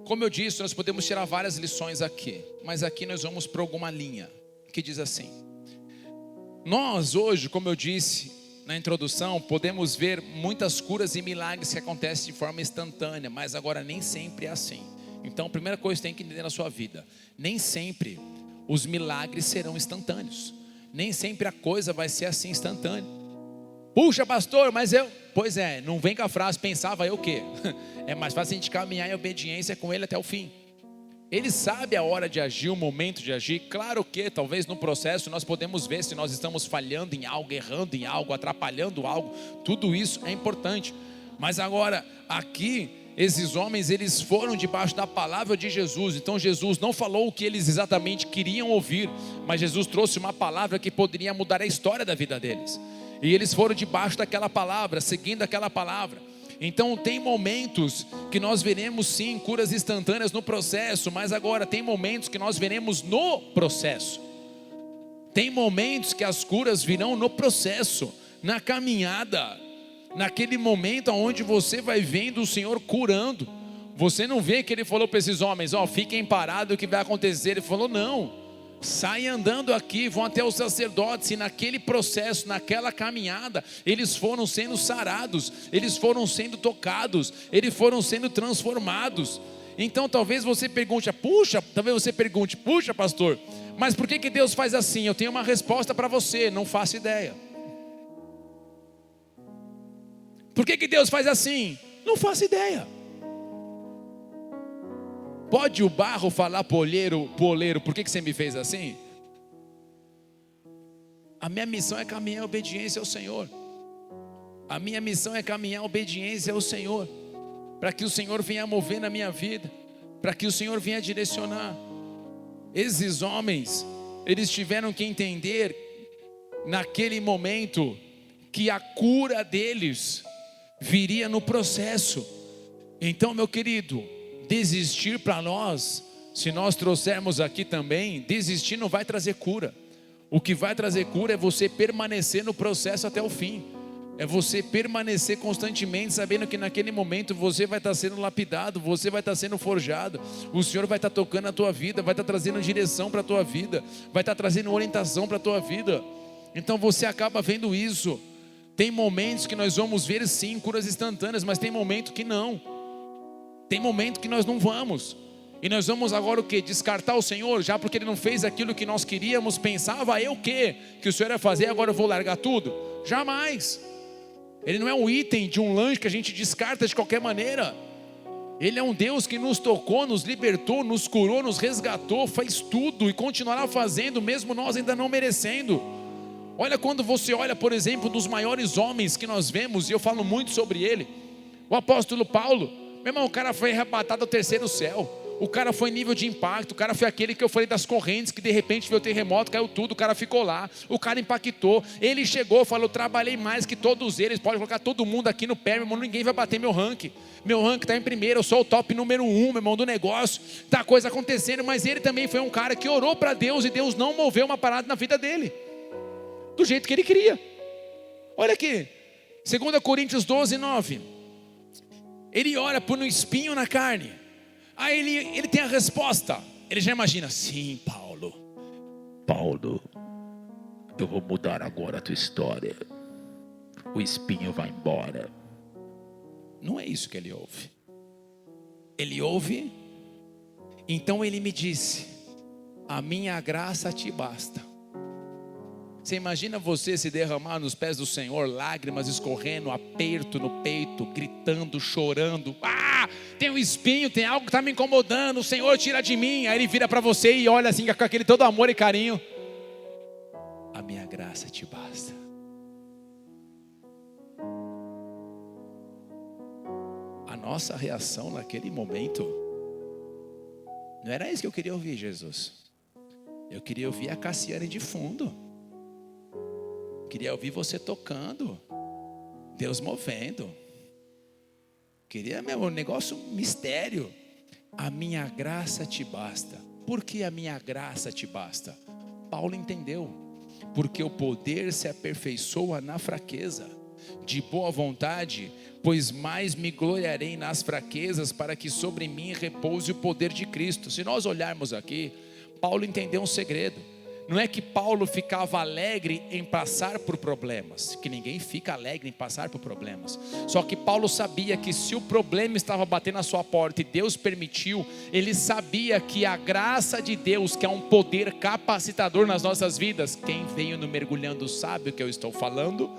Como eu disse, nós podemos tirar várias lições aqui, mas aqui nós vamos para alguma linha que diz assim: nós hoje, como eu disse na introdução, podemos ver muitas curas e milagres que acontecem de forma instantânea, mas agora nem sempre é assim. Então, a primeira coisa que você tem que entender na sua vida: nem sempre os milagres serão instantâneos, nem sempre a coisa vai ser assim instantânea. Puxa, pastor, mas eu... Pois é, não vem com a frase pensava eu o quê? É mais fácil a gente caminhar em obediência com Ele até o fim. Ele sabe a hora de agir, o momento de agir. Claro que talvez no processo nós podemos ver se nós estamos falhando em algo, errando em algo, atrapalhando algo. Tudo isso é importante. Mas agora, aqui, esses homens, eles foram debaixo da palavra de Jesus. Então Jesus não falou o que eles exatamente queriam ouvir, mas Jesus trouxe uma palavra que poderia mudar a história da vida deles. E eles foram debaixo daquela palavra, seguindo aquela palavra. Então tem momentos que nós veremos sim curas instantâneas no processo, mas agora tem momentos que nós veremos no processo. Tem momentos que as curas virão no processo, na caminhada, naquele momento onde você vai vendo o Senhor curando. Você não vê que Ele falou para esses homens: ó, fiquem parados, o que vai acontecer? Ele falou: não, saem andando aqui, vão até os sacerdotes. E naquele processo, naquela caminhada, eles foram sendo sarados, eles foram sendo tocados, eles foram sendo transformados. Então talvez você pergunte: puxa, pastor, mas por que Deus faz assim? Eu tenho uma resposta para você: não faço ideia. Por que Deus faz assim? Não faço ideia. Pode o barro falar pro oleiro, por que você me fez assim? A minha missão é caminhar em obediência ao Senhor. A minha missão é caminhar em obediência ao Senhor, para que o Senhor venha mover na minha vida, para que o Senhor venha direcionar. Esses homens, eles tiveram que entender naquele momento que a cura deles viria no processo. Então, meu querido, desistir para nós, se nós trouxermos aqui também, desistir não vai trazer cura. O que vai trazer cura é você permanecer no processo até o fim. É você permanecer constantemente sabendo que naquele momento você vai estar sendo lapidado, você vai estar sendo forjado. O Senhor vai estar tocando a tua vida, vai estar trazendo direção para a tua vida, vai estar trazendo orientação para a tua vida. Então você acaba vendo isso. Tem momentos que nós vamos ver sim curas instantâneas, mas tem momento que não. Tem momento que nós não vamos. E nós vamos agora o quê? Descartar o Senhor, já porque Ele não fez aquilo que nós queríamos, pensava eu o quê? Que o Senhor ia fazer, agora eu vou largar tudo? Jamais. Ele não é um item de um lanche que a gente descarta de qualquer maneira. Ele é um Deus que nos tocou, nos libertou, nos curou, nos resgatou, faz tudo e continuará fazendo, mesmo nós ainda não merecendo. Olha, quando você olha, por exemplo, dos maiores homens que nós vemos, e eu falo muito sobre ele, o apóstolo Paulo, meu irmão, o cara foi arrebatado ao terceiro céu. O cara foi nível de impacto, o cara foi aquele que eu falei das correntes, que de repente veio o terremoto, caiu tudo, o cara ficou lá, o cara impactou, ele chegou, falou, trabalhei mais que todos eles, pode colocar todo mundo aqui no pé, meu irmão, ninguém vai bater meu ranking está em primeiro, eu sou o top número 1, meu irmão, do negócio, tá a coisa acontecendo, mas ele também foi um cara que orou para Deus, e Deus não moveu uma parada na vida dele, do jeito que ele queria. Olha aqui, 2 Coríntios 12, 9, ele ora por um espinho na carne. Aí ele tem a resposta. Ele já imagina, sim, Paulo, eu vou mudar agora a tua história. O espinho vai embora. Não é isso que ele ouve. Ele ouve, então ele me disse, a minha graça te basta. Você imagina você se derramar nos pés do Senhor, lágrimas escorrendo, aperto no peito, gritando, chorando. Tem um espinho, tem algo que está me incomodando, o Senhor tira de mim. Aí ele vira para você e olha assim com aquele todo amor e carinho. A minha graça te basta. A nossa reação naquele momento, não era isso que eu queria ouvir, Jesus. Eu queria ouvir a Cassiane de fundo. Queria ouvir você tocando, Deus movendo. Queria, um negócio mistério. A minha graça te basta. Por que a minha graça te basta? Paulo entendeu. Porque o poder se aperfeiçoa na fraqueza. De boa vontade, pois mais me gloriarei nas fraquezas, para que sobre mim repouse o poder de Cristo. Se nós olharmos aqui, Paulo entendeu um segredo. Não é que Paulo ficava alegre em passar por problemas, que ninguém fica alegre em passar por problemas. Só que Paulo sabia que se o problema estava batendo na sua porta e Deus permitiu, ele sabia que a graça de Deus, que é um poder capacitador nas nossas vidas, quem veio no Mergulhando sabe o que eu estou falando.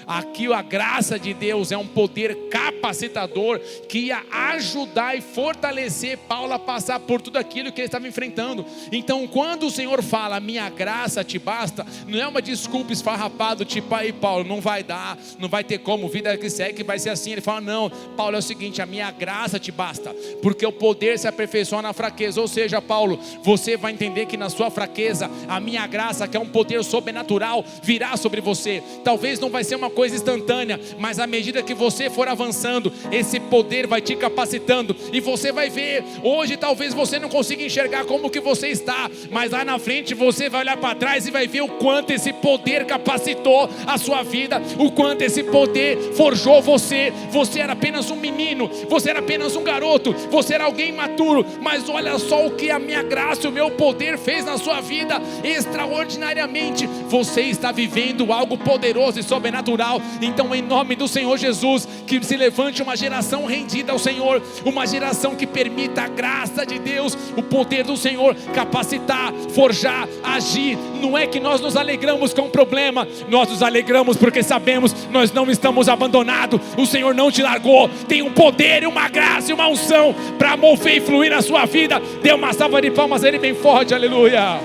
Aqui a graça de Deus é um poder capacitador que ia ajudar e fortalecer Paulo a passar por tudo aquilo que ele estava enfrentando. Então quando o Senhor fala, minha graça te basta, não é uma desculpa esfarrapada, tipo, aí Paulo, não vai dar, não vai ter como, vida que segue vai ser assim. Ele fala, não, Paulo, é o seguinte, a minha graça te basta, porque o poder se aperfeiçoa na fraqueza. Ou seja, Paulo, você vai entender que na sua fraqueza, a minha graça, que é um poder sobrenatural, virá sobre você. Talvez não vai ser uma coisa instantânea, mas à medida que você for avançando, esse poder vai te capacitando, e você vai ver, hoje talvez você não consiga enxergar como que você está, mas lá na frente você vai olhar para trás e vai ver o quanto esse poder capacitou a sua vida, o quanto esse poder forjou você. Você era apenas um menino, você era apenas um garoto, você era alguém imaturo, mas olha só o que a minha graça, o meu poder fez na sua vida, extraordinariamente. Você está vivendo algo poderoso e sobrenatural. Então em nome do Senhor Jesus, que se levante uma geração rendida ao Senhor, uma geração que permita a graça de Deus, o poder do Senhor capacitar, forjar, agir. Não é que nós nos alegramos com o problema, nós nos alegramos porque sabemos, nós não estamos abandonados, o Senhor não te largou, tem um poder, uma graça e uma unção para mover e fluir na sua vida. Dê uma salva de palmas a Ele bem forte, aleluia.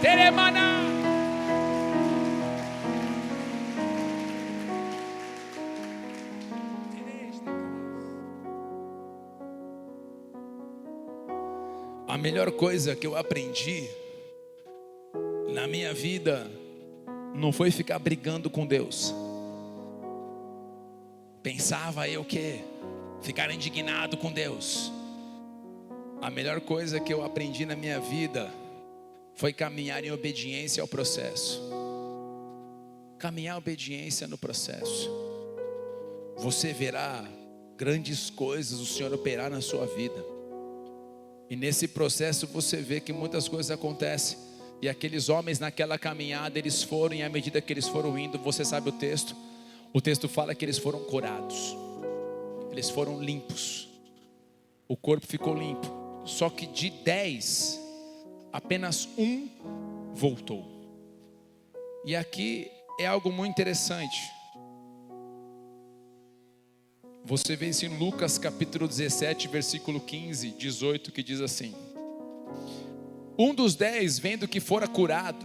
Teremana. A melhor coisa que eu aprendi na minha vida não foi ficar brigando com Deus. Pensava eu que ficar indignado com Deus. A melhor coisa que eu aprendi na minha vida foi caminhar em obediência ao processo. Caminhar em obediência no processo. você verá grandes coisas o Senhor operar na sua vida. E nesse processo você vê que muitas coisas acontecem. E aqueles homens naquela caminhada, eles foram, e à medida que eles foram indo, você sabe o texto fala que eles foram curados, eles foram limpos, o corpo ficou limpo. Só que de 10, apenas um voltou. E aqui é algo muito interessante. Você vê isso em Lucas capítulo 17, versículo 15, 18, que diz assim: um dos 10, vendo que fora curado,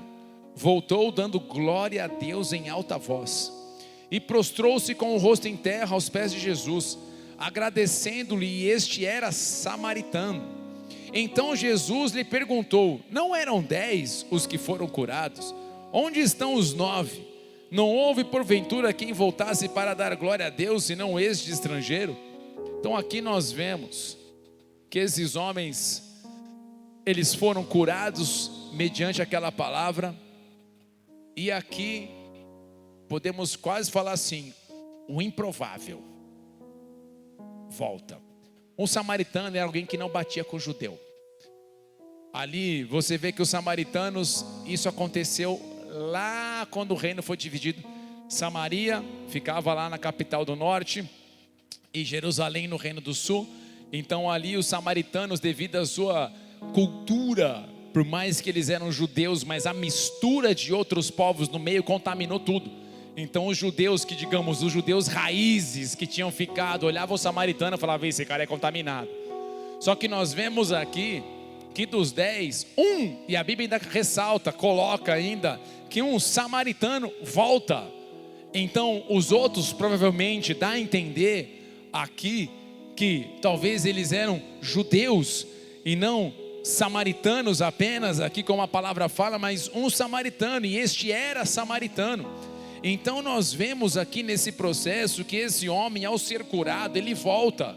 voltou dando glória a Deus em alta voz, e prostrou-se com o rosto em terra aos pés de Jesus, agradecendo-lhe, e este era samaritano. Então Jesus lhe perguntou: não eram 10 os que foram curados? Onde estão os 9? Não houve porventura quem voltasse para dar glória a Deus, senão este estrangeiro? Então aqui nós vemos que esses homens, eles foram curados mediante aquela palavra. E aqui podemos quase falar assim: o improvável volta. Um samaritano era alguém que não batia com o judeu. Ali você vê que os samaritanos, isso aconteceu lá quando o reino foi dividido. Samaria ficava lá na capital do norte e Jerusalém no reino do sul. Então ali os samaritanos, devido à sua cultura, por mais que eles eram judeus, mas a mistura de outros povos no meio contaminou tudo. Então os judeus que, digamos, os judeus raízes que tinham ficado, olhavam o samaritano e falavam: esse cara é contaminado. Só que nós vemos aqui que dos 10, e a Bíblia ainda ressalta, coloca ainda, que um samaritano volta. Então os outros provavelmente dá a entender aqui que talvez eles eram judeus e não samaritanos apenas, aqui como a palavra fala, mas um samaritano, e este era samaritano. Então nós vemos aqui nesse processo que esse homem, ao ser curado, ele volta,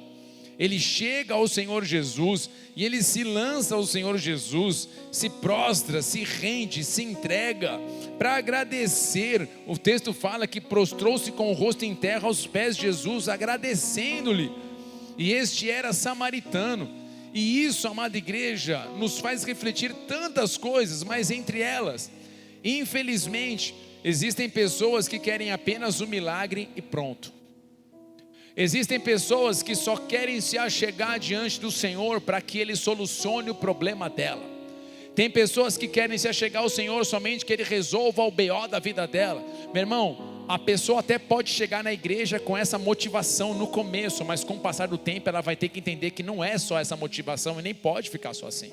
ele chega ao Senhor Jesus, e ele se lança ao Senhor Jesus, se prostra, se rende, se entrega, para agradecer. O texto fala que prostrou-se com o rosto em terra aos pés de Jesus, agradecendo-lhe, e este era samaritano. E isso, amada igreja, nos faz refletir tantas coisas, mas entre elas, infelizmente, existem pessoas que querem apenas um milagre e pronto. Existem pessoas que só querem se achegar diante do Senhor para que Ele solucione o problema dela. Tem pessoas que querem se achegar ao Senhor somente que Ele resolva o BO da vida dela. Meu irmão, a pessoa até pode chegar na igreja com essa motivação no começo, mas com o passar do tempo ela vai ter que entender que não é só essa motivação e nem pode ficar só assim.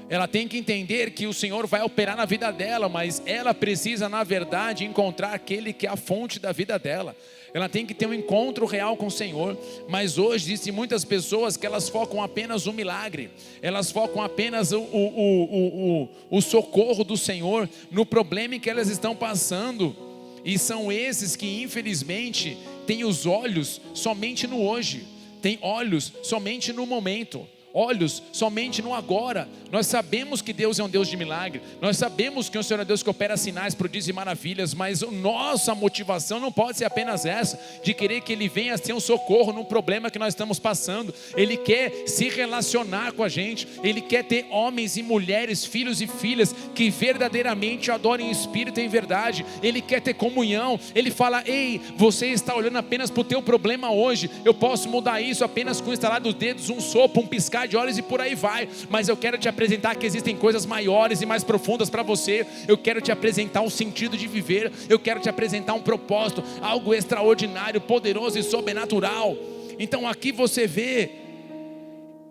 Ela tem que entender que o Senhor vai operar na vida dela, mas ela precisa, na verdade, encontrar aquele que é a fonte da vida dela. Ela tem que ter um encontro real com o Senhor. Mas hoje existem muitas pessoas que elas focam apenas no milagre, elas focam apenas o socorro do Senhor no problema em que elas estão passando. E são esses que infelizmente têm os olhos somente no hoje, têm olhos somente no momento, olhos somente no agora. Nós sabemos que Deus é um Deus de milagre, nós sabemos que o Senhor é Deus que opera sinais, prodígios e maravilhas, mas nossa motivação não pode ser apenas essa, de querer que Ele venha ser um socorro no problema que nós estamos passando. Ele quer se relacionar com a gente, Ele quer ter homens e mulheres, filhos e filhas que verdadeiramente adorem em espírito e em verdade. Ele quer ter comunhão. Ele fala: ei, você está olhando apenas para o teu problema hoje, eu posso mudar isso apenas com o estalar dos dedos, um sopro, um piscar de olhos e por aí vai. Mas eu quero te apresentar que existem coisas maiores e mais profundas para você. Eu quero te apresentar um sentido de viver, eu quero te apresentar um propósito, algo extraordinário, poderoso e sobrenatural. Então aqui você vê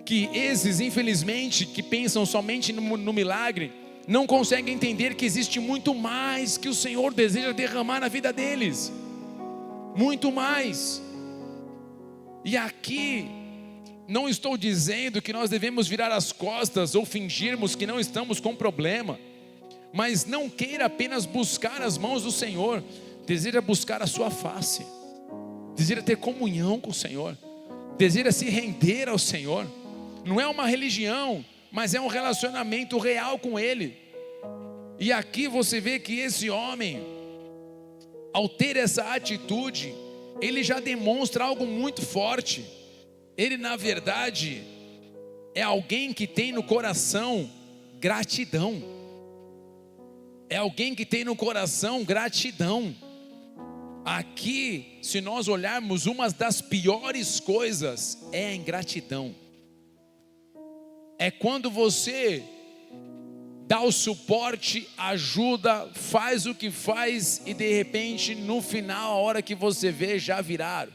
que esses, infelizmente, que pensam somente no milagre, não conseguem entender que existe muito mais que o Senhor deseja derramar na vida deles, muito mais. E aqui não estou dizendo que nós devemos virar as costas ou fingirmos que não estamos com problema, mas não queira apenas buscar as mãos do Senhor, deseja buscar a sua face, deseja ter comunhão com o Senhor, deseja se render ao Senhor. Não é uma religião, mas é um relacionamento real com Ele. E aqui você vê que esse homem, ao ter essa atitude, ele já demonstra algo muito forte. Ele, na verdade, é alguém que tem no coração gratidão. É alguém que tem no coração gratidão. Aqui, se nós olharmos, uma das piores coisas é a ingratidão. É quando você dá o suporte, ajuda, faz o que faz e de repente no final, a hora que você vê, já viraram.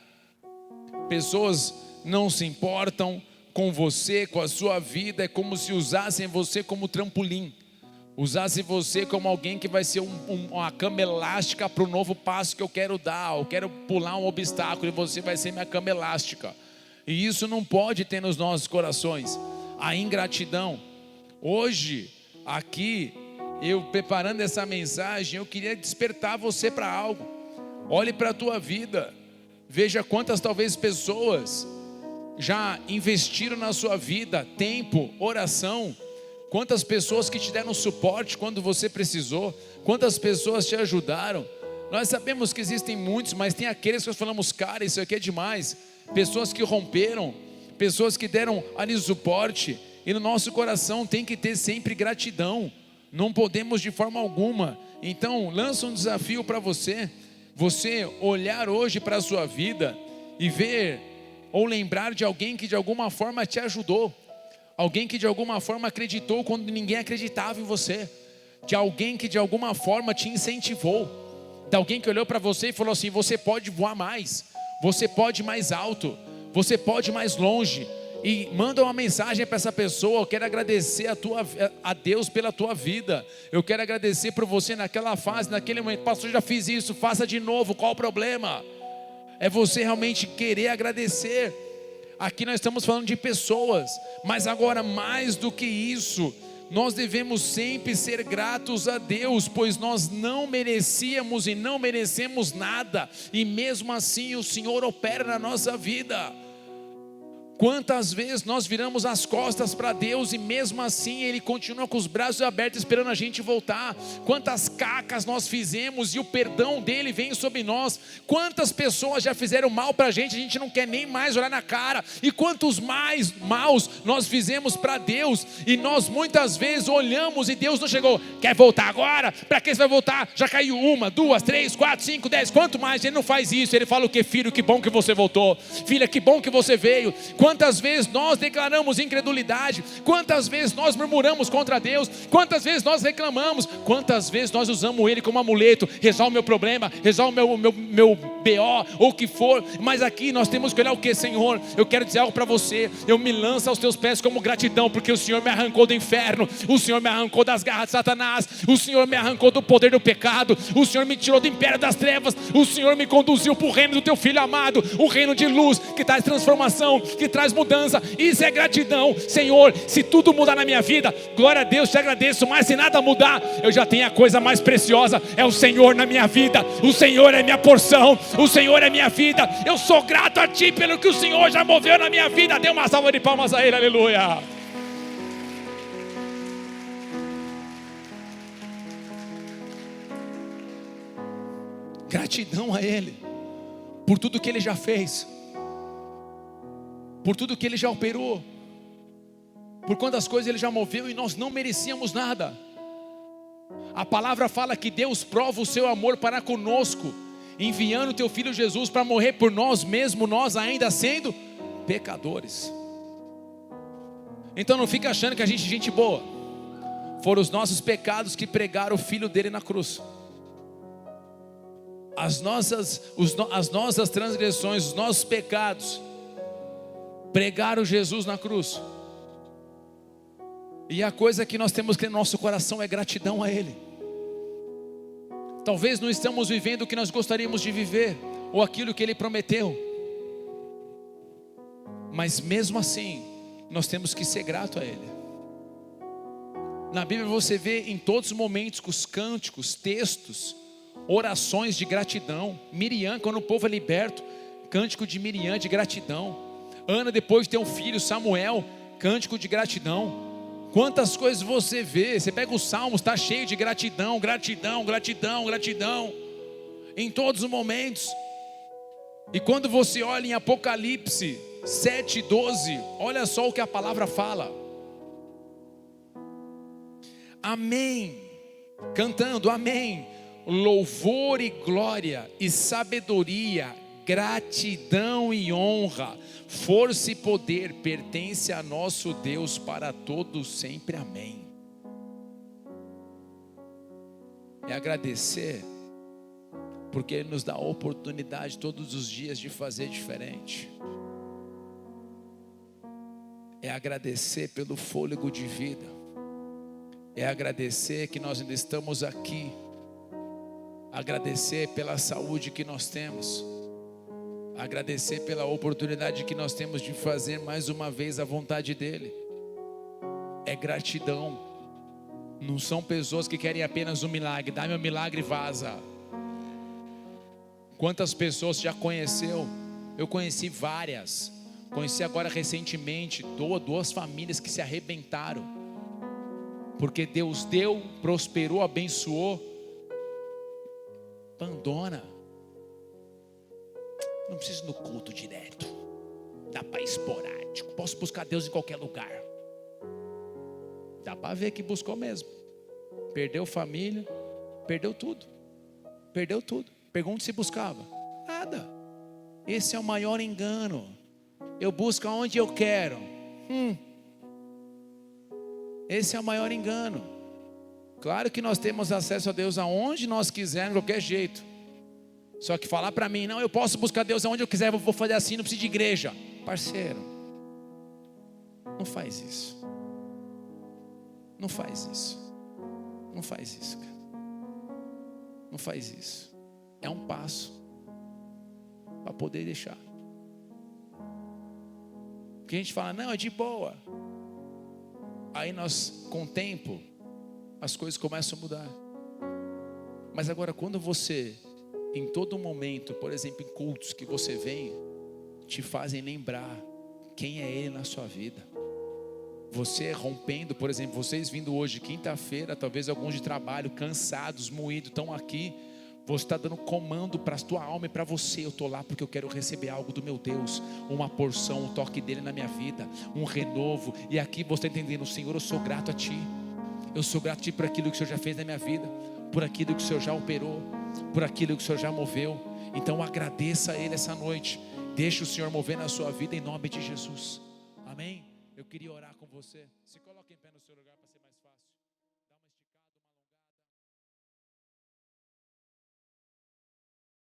Pessoas não se importam com você, com a sua vida, é como se usassem você como trampolim. Usassem você como alguém que vai ser uma cama elástica para o novo passo que eu quero dar. Eu quero pular um obstáculo e você vai ser minha cama elástica. E isso não pode ter nos nossos corações. A ingratidão. Hoje, aqui, eu preparando essa mensagem, eu queria despertar você para algo. Olhe para a tua vida. Veja quantas talvez pessoas já investiram na sua vida tempo, oração. Quantas pessoas que te deram suporte quando você precisou. Quantas pessoas te ajudaram. Nós sabemos que existem muitos, mas tem aqueles que nós falamos, cara, isso aqui é demais. Pessoas que romperam, pessoas que deram ali suporte. E no nosso coração tem que ter sempre gratidão. Não podemos de forma alguma. Então lança um desafio para você. Você olhar hoje para a sua vida e ver ou lembrar de alguém que de alguma forma te ajudou. Alguém que de alguma forma acreditou quando ninguém acreditava em você. De alguém que de alguma forma te incentivou. De alguém que olhou para você e falou assim, você pode voar mais. Você pode ir mais alto. Você pode ir mais longe. E manda uma mensagem para essa pessoa. Eu quero agradecer a Deus pela tua vida. Eu quero agradecer por você naquela fase, naquele momento. Pastor, já fiz isso, faça de novo, qual o problema? É você realmente querer agradecer. Aqui nós estamos falando de pessoas, mas agora mais do que isso, nós devemos sempre ser gratos a Deus, pois nós não merecíamos e não merecemos nada, e mesmo assim o Senhor opera na nossa vida. Quantas vezes nós viramos as costas para Deus e mesmo assim Ele continua com os braços abertos esperando a gente voltar. Quantas cacas nós fizemos e o perdão dEle vem sobre nós. Quantas pessoas já fizeram mal para a gente não quer nem mais olhar na cara. E quantos mais maus nós fizemos para Deus e nós muitas vezes olhamos e Deus não chegou. Quer voltar agora? Para que você vai voltar? Já caiu 1, 2, 3, 4, 5, 10. Quanto mais? Ele não faz isso. Ele fala o que? Filho, que bom que você voltou. Filha, que bom que você veio. Quantas vezes nós declaramos incredulidade, quantas vezes nós murmuramos contra Deus, quantas vezes nós reclamamos, quantas vezes nós usamos Ele como amuleto, resolve o meu problema, resolve o meu BO, ou o que for, mas aqui nós temos que olhar o que, Senhor, eu quero dizer algo para você, eu me lanço aos teus pés como gratidão, porque o Senhor me arrancou do inferno, o Senhor me arrancou das garras de Satanás, o Senhor me arrancou do poder do pecado, o Senhor me tirou do império das trevas, o Senhor me conduziu para o reino do teu Filho amado, o reino de luz, que traz transformação, que traz mudança. Isso é gratidão. Senhor, se tudo mudar na minha vida, glória a Deus, te agradeço, mas se nada mudar, eu já tenho a coisa mais preciosa, é o Senhor na minha vida. O Senhor é minha porção, o Senhor é minha vida. Eu sou grato a Ti pelo que o Senhor já moveu na minha vida. Dê uma salva de palmas a Ele, aleluia. Gratidão a Ele por tudo que Ele já fez, por tudo que Ele já operou, por quantas coisas Ele já moveu e nós não merecíamos nada. A palavra fala que Deus prova o seu amor para conosco, enviando o teu Filho Jesus para morrer por nós, mesmo nós ainda sendo pecadores. Então não fica achando que a gente é gente boa. Foram os nossos pecados que pregaram o Filho dele na cruz. As nossas transgressões, os nossos pecados pregaram Jesus na cruz. E a coisa que nós temos que ter no nosso coração é gratidão a Ele. Talvez não estamos vivendo o que nós gostaríamos de viver, ou aquilo que Ele prometeu, mas mesmo assim nós temos que ser grato a Ele. Na Bíblia você vê em todos os momentos os cânticos, textos, orações de gratidão. Miriam, quando o povo é liberto, cântico de Miriam de gratidão. Ana, depois de ter um filho, Samuel, cântico de gratidão. Quantas coisas você vê, você pega os salmos, está cheio de gratidão, gratidão, gratidão, gratidão, em todos os momentos. E quando você olha em Apocalipse 7:12, olha só o que a palavra fala. Amém. Cantando, amém. Louvor e glória e sabedoria, gratidão e honra, força e poder pertence a nosso Deus para todos sempre, amém. É agradecer, porque Ele nos dá a oportunidade todos os dias de fazer diferente. É agradecer pelo fôlego de vida. É agradecer que nós ainda estamos aqui. Agradecer pela saúde que nós temos. Agradecer pela oportunidade que nós temos de fazer mais uma vez a vontade dEle. É gratidão. Não são pessoas que querem apenas um milagre. Dá meu milagre e vaza. Quantas pessoas já conheceu? Eu conheci várias. Conheci agora recentemente duas famílias que se arrebentaram. Porque Deus deu, prosperou, abençoou. Abandona. Não preciso no culto direto. Dá para esporádico. Posso buscar Deus em qualquer lugar. Dá para ver que buscou mesmo. Perdeu família. Perdeu tudo. Perdeu tudo. Pergunta se buscava. Nada. Esse é o maior engano. Eu busco aonde eu quero. Esse é o maior engano. Claro que nós temos acesso a Deus aonde nós quisermos, de qualquer jeito. Só que falar para mim, não, eu posso buscar Deus aonde eu quiser, eu vou fazer assim, não preciso de igreja. Parceiro, não faz isso. Não faz isso. Não faz isso, cara. Não faz isso. É um passo para poder deixar. Porque a gente fala, não, é de boa. Aí nós, com o tempo, as coisas começam a mudar. Mas agora, quando você, em todo momento, por exemplo, em cultos que você vem, te fazem lembrar quem é Ele na sua vida. Você rompendo, por exemplo, vocês vindo hoje, quinta-feira, talvez alguns de trabalho, cansados, moídos, estão aqui. Você está dando comando para a tua alma e para você. Eu estou lá porque eu quero receber algo do meu Deus. Uma porção, um toque dele na minha vida. Um renovo. E aqui você está entendendo, Senhor, eu sou grato a Ti. Eu sou grato a Ti por aquilo que o Senhor já fez na minha vida. Por aquilo que o Senhor já operou. Por aquilo que o Senhor já moveu. Então agradeça a Ele essa noite. Deixe o Senhor mover na sua vida em nome de Jesus. Amém? Eu queria orar com você. Se coloque em pé no seu lugar para